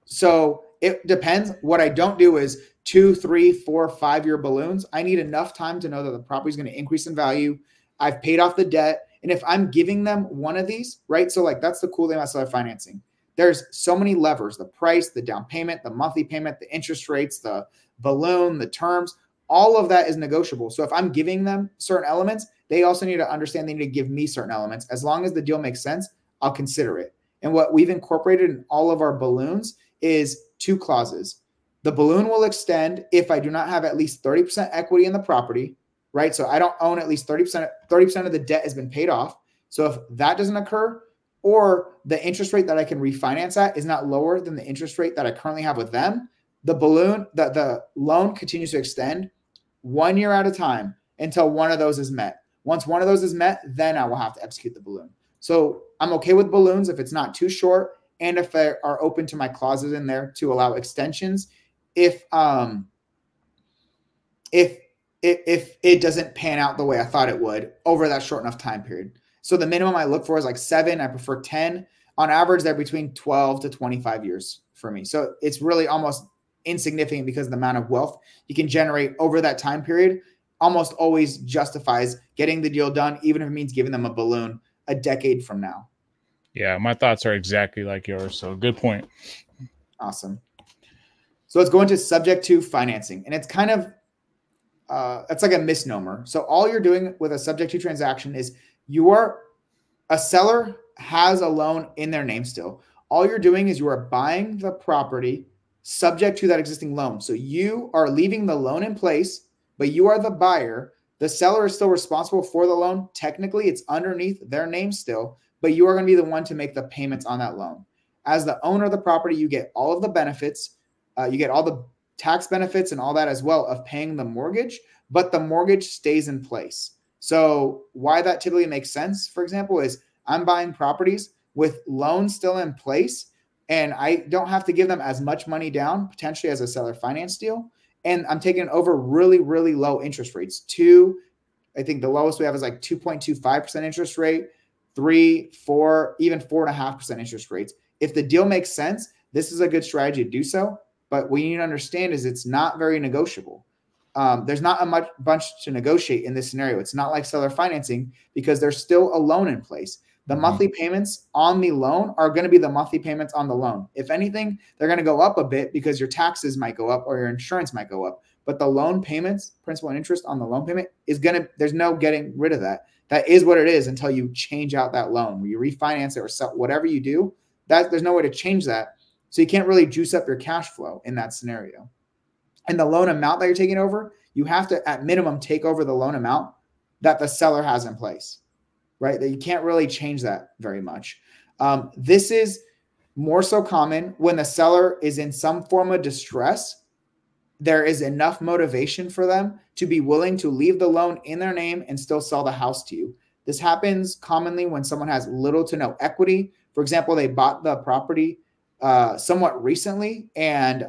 So it depends. What I don't do is 2, 3, 4, 5-year balloons. I need enough time to know that the property is going to increase in value. I've paid off the debt. And if I'm giving them one of these, right? So like, that's the cool thing about seller financing. There's so many levers: the price, the down payment, the monthly payment, the interest rates, the balloon, the terms, all of that is negotiable. So if I'm giving them certain elements, they also need to understand they need to give me certain elements. As long as the deal makes sense, I'll consider it. And what we've incorporated in all of our balloons is 2 clauses. The balloon will extend if I do not have at least 30% equity in the property, right? So I don't own at least 30% of the debt has been paid off. So if that doesn't occur, or the interest rate that I can refinance at is not lower than the interest rate that I currently have with them, the loan continues to extend 1 year at a time until one of those is met. Once one of those is met, then I will have to execute the balloon. So I'm okay with balloons if it's not too short, and if they are open to my clauses in there to allow extensions if it doesn't pan out the way I thought it would over that short enough time period. So the minimum I look for is like 7. I prefer 10. On average, they're between 12 to 25 years for me. So it's really almost insignificant because of the amount of wealth you can generate over that time period. Almost always justifies getting the deal done, even if it means giving them a balloon a decade from now. Yeah, my thoughts are exactly like yours. So good point. Awesome. So let's go into subject to financing. And it's kind of, it's like a misnomer. So all you're doing with a subject to transaction is a seller has a loan in their name still. All you're doing is you are buying the property subject to that existing loan. So you are leaving the loan in place, but you are the buyer. The seller is still responsible for the loan. Technically, it's underneath their name still, but you are going to be the one to make the payments on that loan. As the owner of the property, you get all of the benefits. You get all the tax benefits and all that as well of paying the mortgage, but the mortgage stays in place. So why that typically makes sense, for example, is I'm buying properties with loans still in place, and I don't have to give them as much money down potentially as a seller finance deal. And I'm taking over really, really low interest rates. I think the lowest we have is like 2.25% interest rate, 3, 4, even 4.5% interest rates. If the deal makes sense, this is a good strategy to do so. But what you need to understand is it's not very negotiable. There's not a bunch to negotiate in this scenario. It's not like seller financing because there's still a loan in place. The monthly payments on the loan are going to be the monthly payments on the loan. If anything, they're going to go up a bit because your taxes might go up or your insurance might go up. But the loan payments, principal and interest on the loan payment there's no getting rid of that. That is what it is until you change out that loan. When you refinance it or sell, whatever you do, there's no way to change that. So you can't really juice up your cash flow in that scenario. And the loan amount that you're taking over, you have to, at minimum, take over the loan amount that the seller has in place, right? That you can't really change that very much. This is more so common when the seller is in some form of distress. There is enough motivation for them to be willing to leave the loan in their name and still sell the house to you. This happens commonly when someone has little to no equity. For example, they bought the property somewhat recently and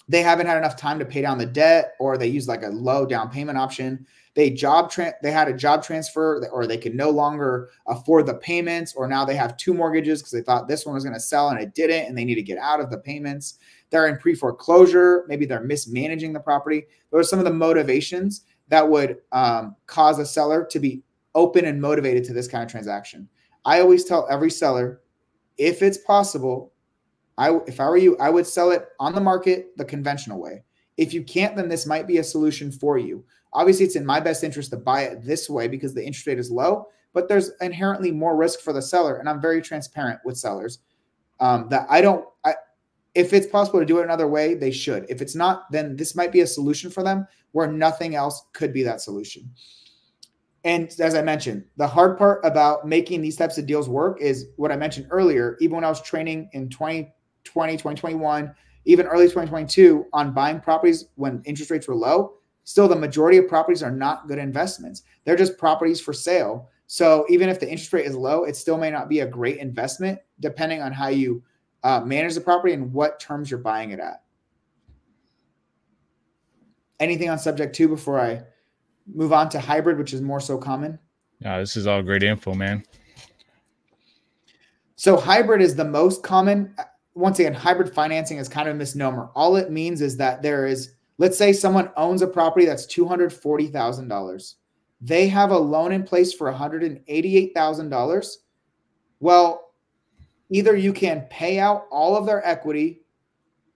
they haven't had enough time to pay down the debt, or they use like a low down payment option. They had a job transfer, or they could no longer afford the payments, or now they have 2 mortgages because they thought this one was going to sell and it didn't, and they need to get out of the payments. They're in pre-foreclosure. Maybe they're mismanaging the property. Those are some of the motivations that would cause a seller to be open and motivated to this kind of transaction. I always tell every seller, if it's possible, if I were you, I would sell it on the market the conventional way. If you can't, then this might be a solution for you. Obviously, it's in my best interest to buy it this way because the interest rate is low, but there's inherently more risk for the seller. And I'm very transparent with sellers if it's possible to do it another way, they should. If it's not, then this might be a solution for them where nothing else could be that solution. And as I mentioned, the hard part about making these types of deals work is what I mentioned earlier. Even when I was training in 2020, 2021, even early 2022 on buying properties when interest rates were low, still the majority of properties are not good investments. They're just properties for sale. So even if the interest rate is low, it still may not be a great investment depending on how you manage the property and what terms you're buying it at. Anything on subject 2 before I move on to hybrid, which is more so common? Yeah, this is all great info, man. So hybrid is the most common. Once again, hybrid financing is kind of a misnomer. All it means is that let's say someone owns a property that's $240,000. They have a loan in place for $188,000. Well, either you can pay out all of their equity,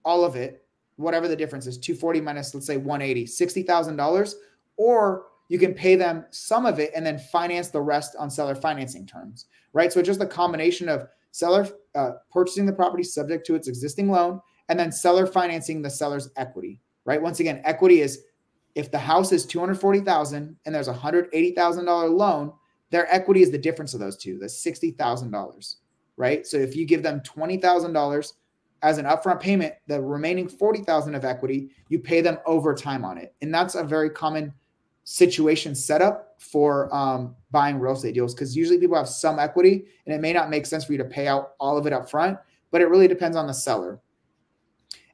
all of it, whatever the difference is, 240 minus, let's say 180, $60,000, or you can pay them some of it and then finance the rest on seller financing terms, right? So it's just a combination of seller purchasing the property subject to its existing loan and then seller financing the seller's equity, right? Once again, equity is if the house is $240,000 and there's a $180,000 loan, their equity is the difference of those two, the $60,000. Right? So if you give them $20,000 as an upfront payment, the remaining $40,000 of equity, you pay them over time on it. And that's a very common situation setup for buying real estate deals, because usually people have some equity and it may not make sense for you to pay out all of it up front, but it really depends on the seller.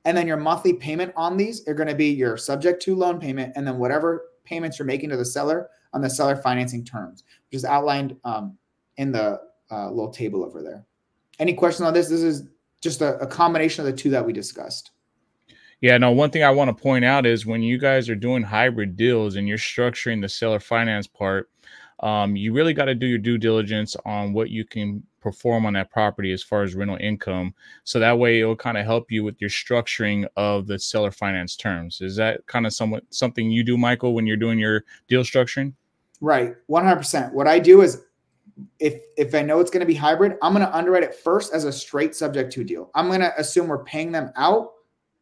And then your monthly payment on these are going to be your subject to loan payment and then whatever payments you're making to the seller on the seller financing terms, which is outlined in the little table over there. Any questions on this? This is just a combination of the 2 that we discussed. Yeah, no, one thing I want to point out is when you guys are doing hybrid deals and you're structuring the seller finance part, you really got to do your due diligence on what you can perform on that property as far as rental income. So that way it'll kind of help you with your structuring of the seller finance terms. Is that kind of something you do, Michael, when you're doing your deal structuring? Right. 100%. What I do is if I know it's going to be hybrid, I'm going to underwrite it first as a straight subject to deal. I'm going to assume we're paying them out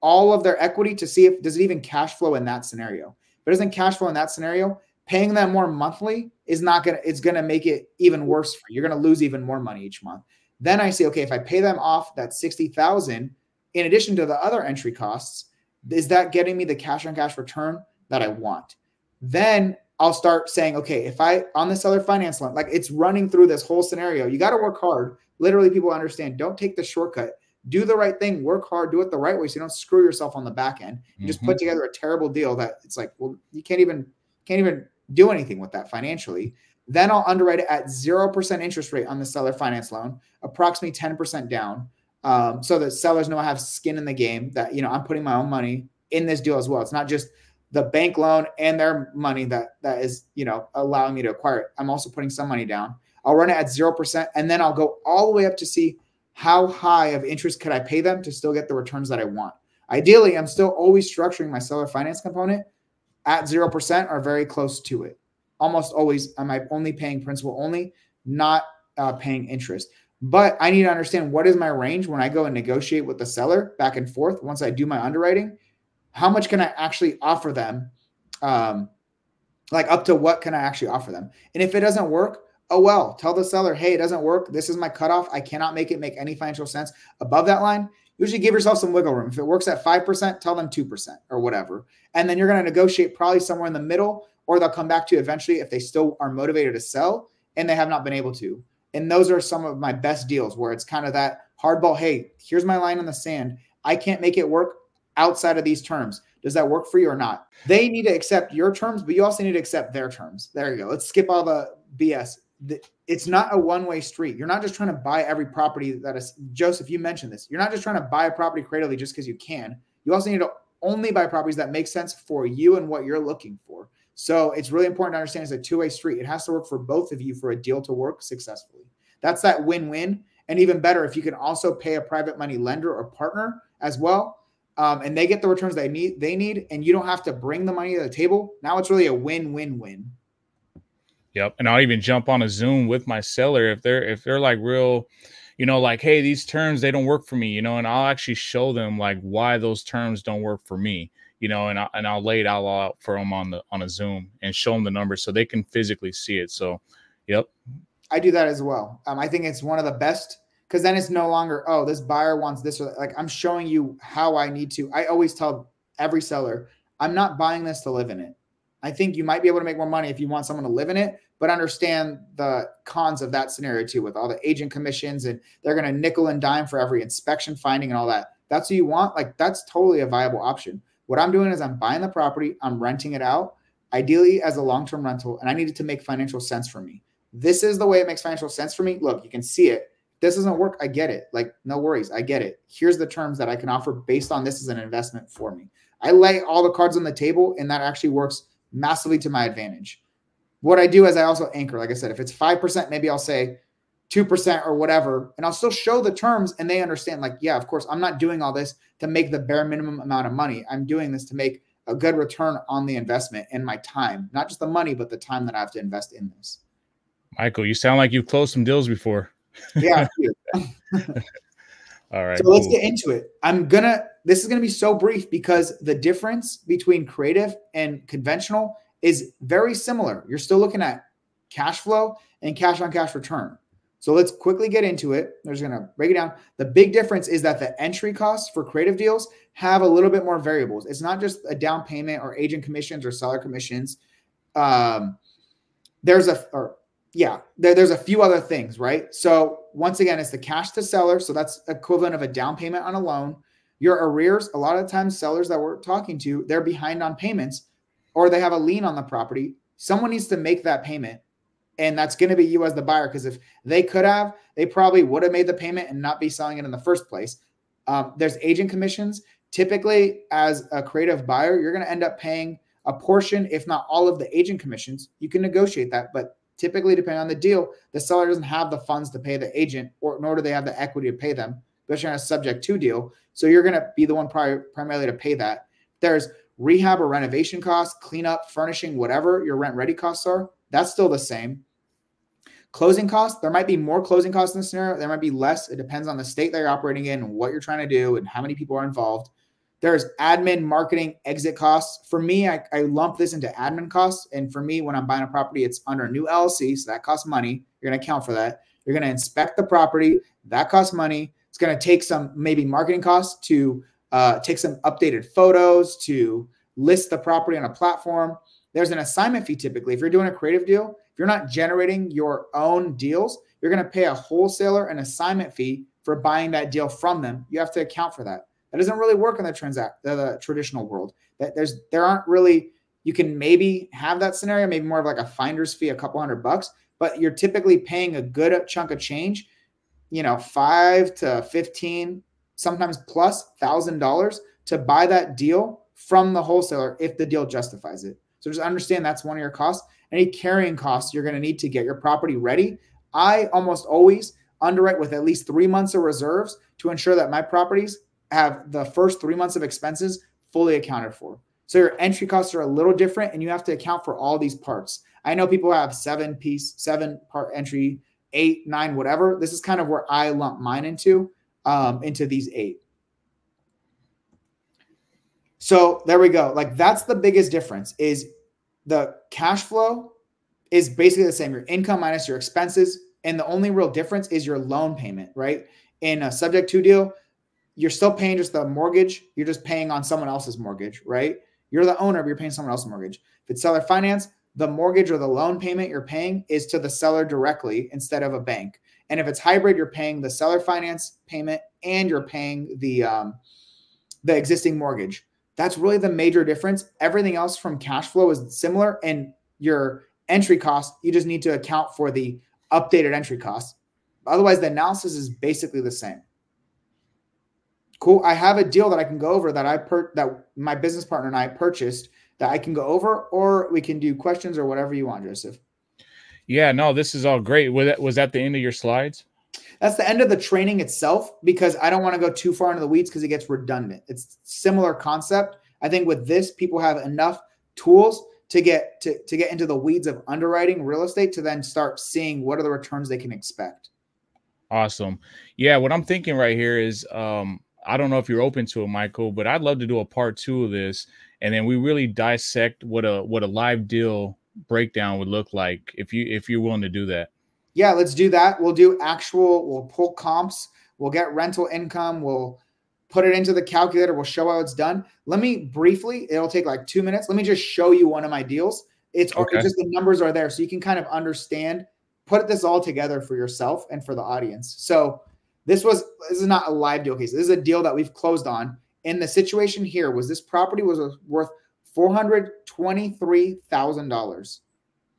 all of their equity to see if does it even cash flow in that scenario. If it doesn't cash flow in that scenario, paying them more monthly is not going to, it's going to make it even worse. You're going to lose even more money each month. Then I say, okay, if I pay them off that $60,000, in addition to the other entry costs, is that getting me the cash on cash return that I want? Then I'll start saying, okay, if I, on the seller finance loan, like it's running through this whole scenario, you got to work hard. Literally, people understand, don't take the shortcut. Do the right thing, work hard, do it the right way so you don't screw yourself on the back end. You just put together a terrible deal that it's like, well, you can't even do anything with that financially. Then I'll underwrite it at 0% interest rate on the seller finance loan, approximately 10% down. So that sellers know I have skin in the game, that, you know, I'm putting my own money in this deal as well. It's not just the bank loan and their money that is, you know, allowing me to acquire it. I'm also putting some money down. I'll run it at 0%. And then I'll go all the way up to see how high of interest could I pay them to still get the returns that I want. Ideally, I'm still always structuring my seller finance component at 0% or very close to it. Almost always, am I only paying principal only, not paying interest. But I need to understand, what is my range when I go and negotiate with the seller back and forth once I do my underwriting? How much can I actually offer them? Like up to what can I actually offer them? And if it doesn't work, oh well, tell the seller, hey, it doesn't work. This is my cutoff. I cannot make it make any financial sense above that line. Usually give yourself some wiggle room. If it works at 5%, tell them 2% or whatever. And then you're going to negotiate probably somewhere in the middle, or they'll come back to you eventually if they still are motivated to sell and they have not been able to. And those are some of my best deals where it's kind of that hardball. Hey, here's my line in the sand. I can't make it work outside of these terms. Does that work for you or not? They need to accept your terms, but you also need to accept their terms. There you go. Let's skip all the BS. It's not a one-way street. You're not just trying to buy every property that is, Joseph, you mentioned this. You're not just trying to buy a property creatively just because you can. You also need to only buy properties that make sense for you and what you're looking for. So it's really important to understand it's a two-way street. It has to work for both of you for a deal to work successfully. That's that win-win. And even better, if you can also pay a private money lender or partner as well, and they get the returns they need, and you don't have to bring the money to the table. Now it's really a win-win-win. Yep. And I'll even jump on a Zoom with my seller if they're like real, like, hey, these terms, they don't work for me, and I'll actually show them like why those terms don't work for me, and I'll lay it all out for them on a Zoom and show them the numbers so they can physically see it. So, yep. I do that as well. I think it's one of the best, because then it's no longer, oh, this buyer wants this, or like I'm showing you how I need to. I always tell every seller, I'm not buying this to live in it. I think you might be able to make more money if you want someone to live in it, but understand the cons of that scenario too, with all the agent commissions, and they're going to nickel and dime for every inspection finding and all that. That's what you want. Like, that's totally a viable option. What I'm doing is I'm buying the property, I'm renting it out, ideally as a long-term rental, and I need it to make financial sense for me. This is the way it makes financial sense for me. Look, you can see it. This doesn't work. I get it. Like, no worries. I get it. Here's the terms that I can offer based on this as an investment for me. I lay all the cards on the table, and that actually works massively to my advantage. What I do is I also anchor. Like I said, if it's 5%, maybe I'll say 2% or whatever, and I'll still show the terms, and they understand, like, yeah, of course, I'm not doing all this to make the bare minimum amount of money. I'm doing this to make a good return on the investment and my time, not just the money, but the time that I have to invest in this. Michael, you sound like you've closed some deals before. Yeah. All right. So let's get into it. This is going to be so brief because the difference between creative and conventional is very similar. You're still looking at cash flow and cash on cash return. So let's quickly get into it. I'm just going to break it down. The big difference is that the entry costs for creative deals have a little bit more variables. It's not just a down payment or agent commissions or seller commissions. There's a few other things, right? So once again, it's the cash to seller. So that's equivalent of a down payment on a loan. Your arrears, a lot of times sellers that we're talking to, they're behind on payments or they have a lien on the property. Someone needs to make that payment. And that's going to be you as the buyer, because if they could have, they probably would have made the payment and not be selling it in the first place. There's agent commissions. Typically, as a creative buyer, you're going to end up paying a portion, if not all of the agent commissions. You can negotiate that, but typically, depending on the deal, the seller doesn't have the funds to pay the agent, nor do they have the equity to pay them, especially on a subject to deal. So you're going to be the one primarily to pay that. There's rehab or renovation costs, cleanup, furnishing, whatever your rent ready costs are. That's still the same. Closing costs, there might be more closing costs in this scenario. There might be less. It depends on the state that you're operating in and what you're trying to do and how many people are involved. There's admin, marketing, exit costs. For me, I lump this into admin costs. And for me, when I'm buying a property, it's under a new LLC, so that costs money. You're going to account for that. You're going to inspect the property. That costs money. It's going to take some maybe marketing costs to take some updated photos, to list the property on a platform. There's an assignment fee typically. If you're doing a creative deal, if you're not generating your own deals, you're going to pay a wholesaler an assignment fee for buying that deal from them. You have to account for that. That doesn't really work in the traditional world. There aren't really, you can maybe have that scenario, maybe more of like a finder's fee, a couple $100, but you're typically paying a good chunk of change, $5 to $15, sometimes plus $1,000 to buy that deal from the wholesaler if the deal justifies it. So just understand that's one of your costs. Any carrying costs you're going to need to get your property ready. I almost always underwrite with at least 3 months of reserves to ensure that my properties have the first 3 months of expenses fully accounted for. So your entry costs are a little different and you have to account for all these parts. I know people have 7-part entry, 8, 9, whatever. This is kind of where I lump mine into these 8. So there we go. Like, that's the biggest difference, is the cash flow is basically the same. Your income minus your expenses. And the only real difference is your loan payment, right? In a subject to deal, you're still paying just the mortgage. You're just paying on someone else's mortgage, right? You're the owner, but you're paying someone else's mortgage. If it's seller finance, the mortgage or the loan payment you're paying is to the seller directly instead of a bank. And if it's hybrid, you're paying the seller finance payment and you're paying the existing mortgage. That's really the major difference. Everything else from cash flow is similar, and your entry cost, you just need to account for the updated entry cost. Otherwise, the analysis is basically the same. Cool. I have a deal that I can go over that my business partner and I purchased that I can go over, or we can do questions or whatever you want, Joseph. Yeah, no, this is all great. Was that the end of your slides? That's the end of the training itself, because I don't want to go too far into the weeds because it gets redundant. It's similar concept. I think with this, people have enough tools to get into the weeds of underwriting real estate to then start seeing what are the returns they can expect. Awesome. Yeah, what I'm thinking right here is I don't know if you're open to it, Michael, but I'd love to do a part 2 of this, and then we really dissect what a live deal breakdown would look like if you're willing to do that. Yeah, let's do that. We'll pull comps, we'll get rental income, we'll put it into the calculator, we'll show how it's done. Let me briefly, it'll take like 2 minutes. Let me just show you one of my deals. It's just the numbers are there so you can kind of understand, put this all together for yourself and for the audience. So this is not a live deal case. This is a deal that we've closed on. And the situation here was this property was worth $423,000.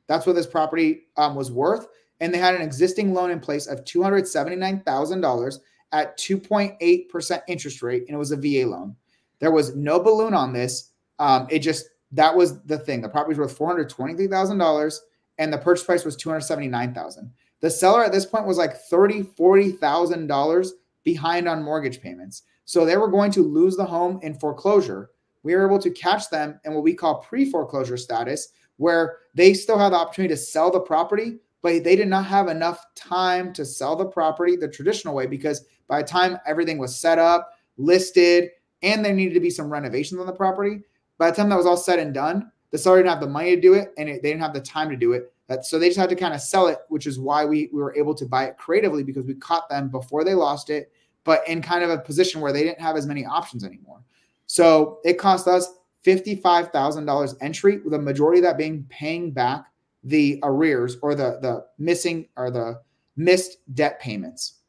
That's what this property was worth. And they had an existing loan in place of $279,000 at 2.8% interest rate. And it was a VA loan. There was no balloon on this. That was the thing. The property was worth $423,000 and the purchase price was $279,000. The seller at this point was like $40,000 behind on mortgage payments. So they were going to lose the home in foreclosure. We were able to catch them in what we call pre-foreclosure status, where they still had the opportunity to sell the property, but they did not have enough time to sell the property the traditional way, because by the time everything was set up, listed, and there needed to be some renovations on the property, by the time that was all said and done, the seller didn't have the money to do it, and they didn't have the time to do it. So they just had to kind of sell it, which is why we were able to buy it creatively, because we caught them before they lost it, but in kind of a position where they didn't have as many options anymore. So it cost us $55,000 entry, with the majority of that being paying back the arrears or the missing or the missed debt payments.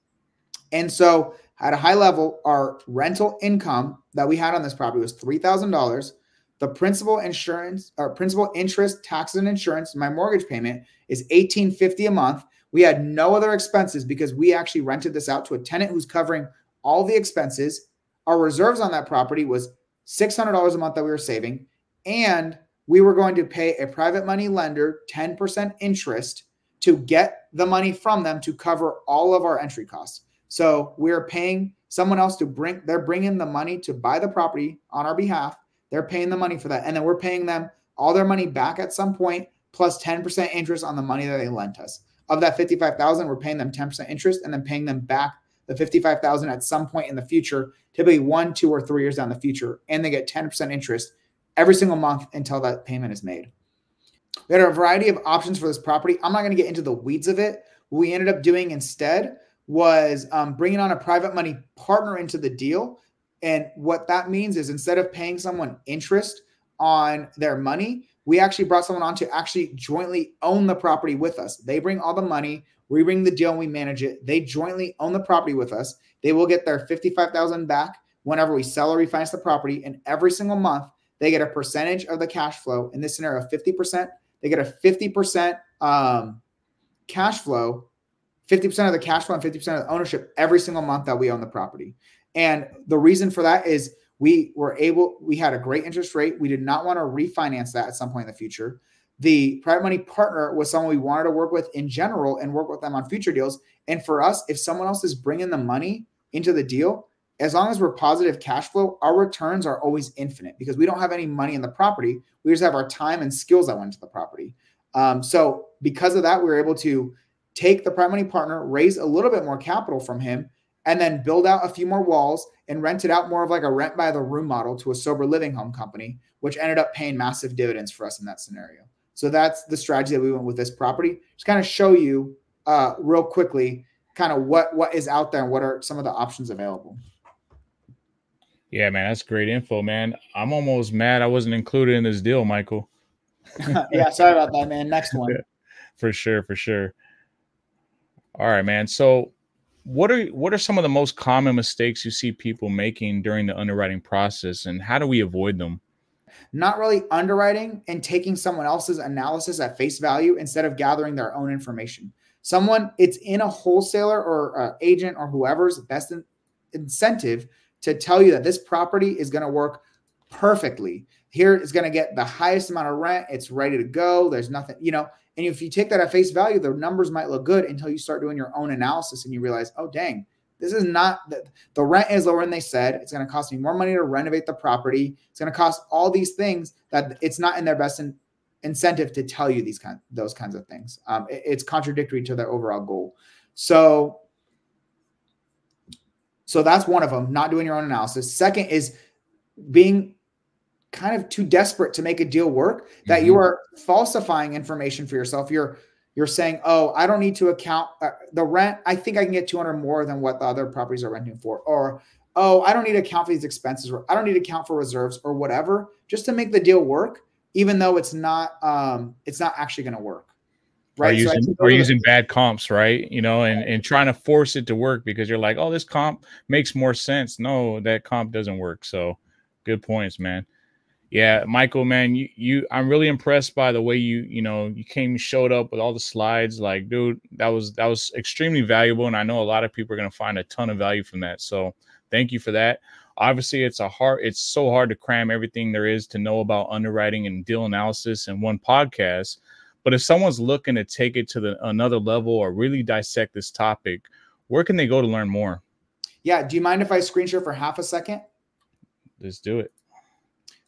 And so at a high level, our rental income that we had on this property was $3,000. The principal insurance or principal interest, taxes, and insurance, my mortgage payment is $1,850 a month. We had no other expenses because we actually rented this out to a tenant who's covering all the expenses. Our reserves on that property was $600 a month that we were saving. And we were going to pay a private money lender 10% interest to get the money from them to cover all of our entry costs. So we're paying someone else they're bringing the money to buy the property on our behalf. They're paying the money for that. And then we're paying them all their money back at some point, plus 10% interest on the money that they lent us. Of that $55,000, we're paying them 10% interest and then paying them back the $55,000 at some point in the future, typically 1, 2, or 3 years down the future. And they get 10% interest every single month until that payment is made. We had a variety of options for this property. I'm not going to get into the weeds of it. What we ended up doing instead was bringing on a private money partner into the deal. And what that means is, instead of paying someone interest on their money, we actually brought someone on to actually jointly own the property with us. They bring all the money, we bring the deal, and we manage it. They jointly own the property with us. They will get their $55,000 back whenever we sell or refinance the property. And every single month, they get a percentage of the cash flow. In this scenario, 50%. They get a 50% cash flow, 50% of the cash flow and 50% of the ownership every single month that we own the property. And the reason for that is we had a great interest rate. We did not want to refinance that at some point in the future. The private money partner was someone we wanted to work with in general and work with them on future deals. And for us, if someone else is bringing the money into the deal, as long as we're positive cash flow, our returns are always infinite because we don't have any money in the property. We just have our time and skills that went into the property. So because of that, we were able to take the private money partner, raise a little bit more capital from him, and then build out a few more walls and rent it out more of like a rent by the room model to a sober living home company, which ended up paying massive dividends for us in that scenario. So that's the strategy that we went with this property. Just kind of show you real quickly kind of what is out there and what are some of the options available. Yeah, man, that's great info, man. I'm almost mad I wasn't included in this deal, Michael. Yeah, sorry about that, man. Next one. For sure. All right, man. So what are some of the most common mistakes you see people making during the underwriting process, and how do we avoid them? Not really underwriting and taking someone else's analysis at face value instead of gathering their own information. It's in a wholesaler or agent or whoever's best incentive to tell you that this property is going to work perfectly. Here is going to get the highest amount of rent. It's ready to go. There's nothing, and if you take that at face value, the numbers might look good until you start doing your own analysis and you realize, oh, dang, this is not the rent is lower than they said. It's going to cost me more money to renovate the property. It's going to cost all these things that it's not in their best incentive to tell you those kinds of things. It's contradictory to their overall goal. So that's one of them, not doing your own analysis. Second is being kind of too desperate to make a deal work, that you are falsifying information for yourself. You're saying, oh, I don't need to account the rent. I think I can get 200 more than what the other properties are renting for. Or, oh, I don't need to account for these expenses, or I don't need to account for reserves or whatever, just to make the deal work, even though it's not actually going to work. Right. Or using bad comps, right? And trying to force it to work because you're like, oh, this comp makes more sense. No, that comp doesn't work. So good points, man. Yeah, Michael, man, I'm really impressed by the way you showed up with all the slides. Like, dude, that was extremely valuable. And I know a lot of people are going to find a ton of value from that. So thank you for that. Obviously, it's so hard to cram everything there is to know about underwriting and deal analysis in one podcast. But if someone's looking to take it to another level or really dissect this topic, where can they go to learn more? Yeah. Do you mind if I screen share for half a second? Let's do it.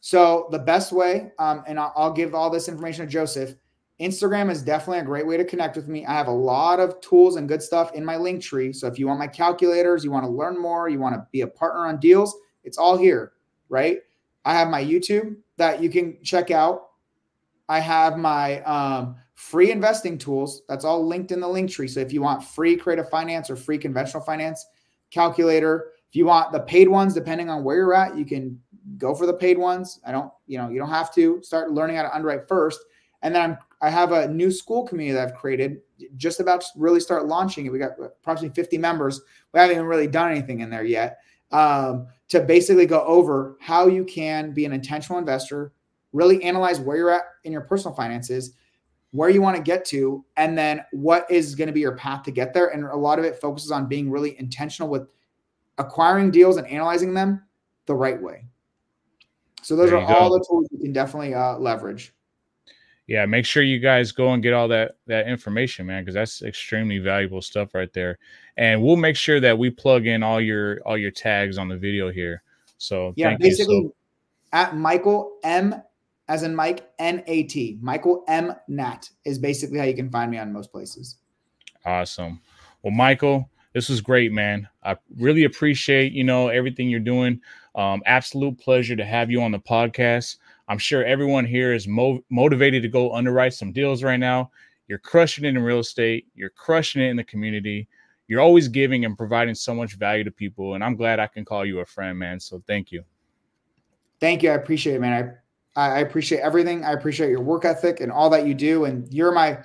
So the best way, and I'll give all this information to Joseph, Instagram is definitely a great way to connect with me. I have a lot of tools and good stuff in my link tree. So if you want my calculators, you want to learn more, you want to be a partner on deals, it's all here, right? I have my YouTube that you can check out. I have my free investing tools. That's all linked in the link tree. So if you want free creative finance or free conventional finance calculator, if you want the paid ones, depending on where you're at, you can go for the paid ones. You don't have to start learning how to underwrite first. And then I have a new school community that I've created, just about to really start launching it. We got approximately 50 members. We haven't even really done anything in there yet, to basically go over how you can be an intentional investor, really analyze where you're at in your personal finances, where you want to get to, and then what is going to be your path to get there. And a lot of it focuses on being really intentional with acquiring deals and analyzing them the right way. So those are all the tools you can definitely leverage. Yeah, make sure you guys go and get all that information, man, because that's extremely valuable stuff right there. And we'll make sure that we plug in all your tags on the video here. So yeah, thank basically you. At Michael M, as in Mike, N-A-T, Michael M. Nat is basically how you can find me on most places. Awesome. Well, Michael, this was great, man. I really appreciate, everything you're doing. Absolute pleasure to have you on the podcast. I'm sure everyone here is motivated to go underwrite some deals right now. You're crushing it in real estate. You're crushing it in the community. You're always giving and providing so much value to people. And I'm glad I can call you a friend, man. So thank you. Thank you. I appreciate it, man. I appreciate everything. I appreciate your work ethic and all that you do. And you're my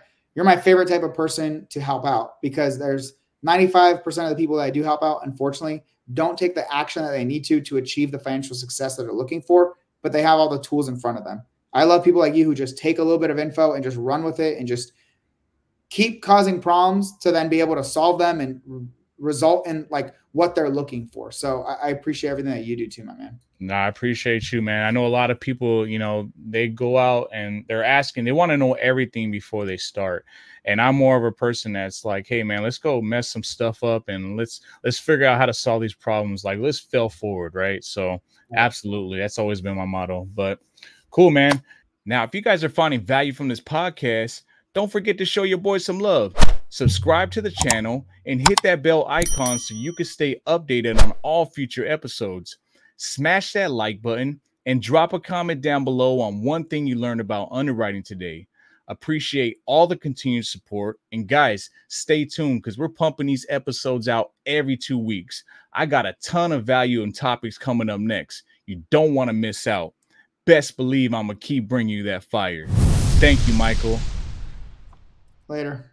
favorite type of person to help out, because there's 95% of the people that I do help out, unfortunately, don't take the action that they need to achieve the financial success that they're looking for, but they have all the tools in front of them. I love people like you who just take a little bit of info and just run with it and just keep causing problems to then be able to solve them and result in like what they're looking for. So I appreciate everything that you do too, my man. No, I appreciate you, man. I know a lot of people, they go out and they want to know everything before they start. And I'm more of a person that's like, hey, man, let's go mess some stuff up and let's figure out how to solve these problems. Like, let's fail forward, right? So absolutely. That's always been my motto. But cool, man. Now, if you guys are finding value from this podcast, don't forget to show your boys some love. Subscribe to the channel and hit that bell icon so you can stay updated on all future episodes. Smash that like button and drop a comment down below on one thing you learned about underwriting today. Appreciate all the continued support. And guys, stay tuned because we're pumping these episodes out every 2 weeks. I got a ton of value and topics coming up next. You don't want to miss out. Best believe I'm going to keep bringing you that fire. Thank you, Michael. Later.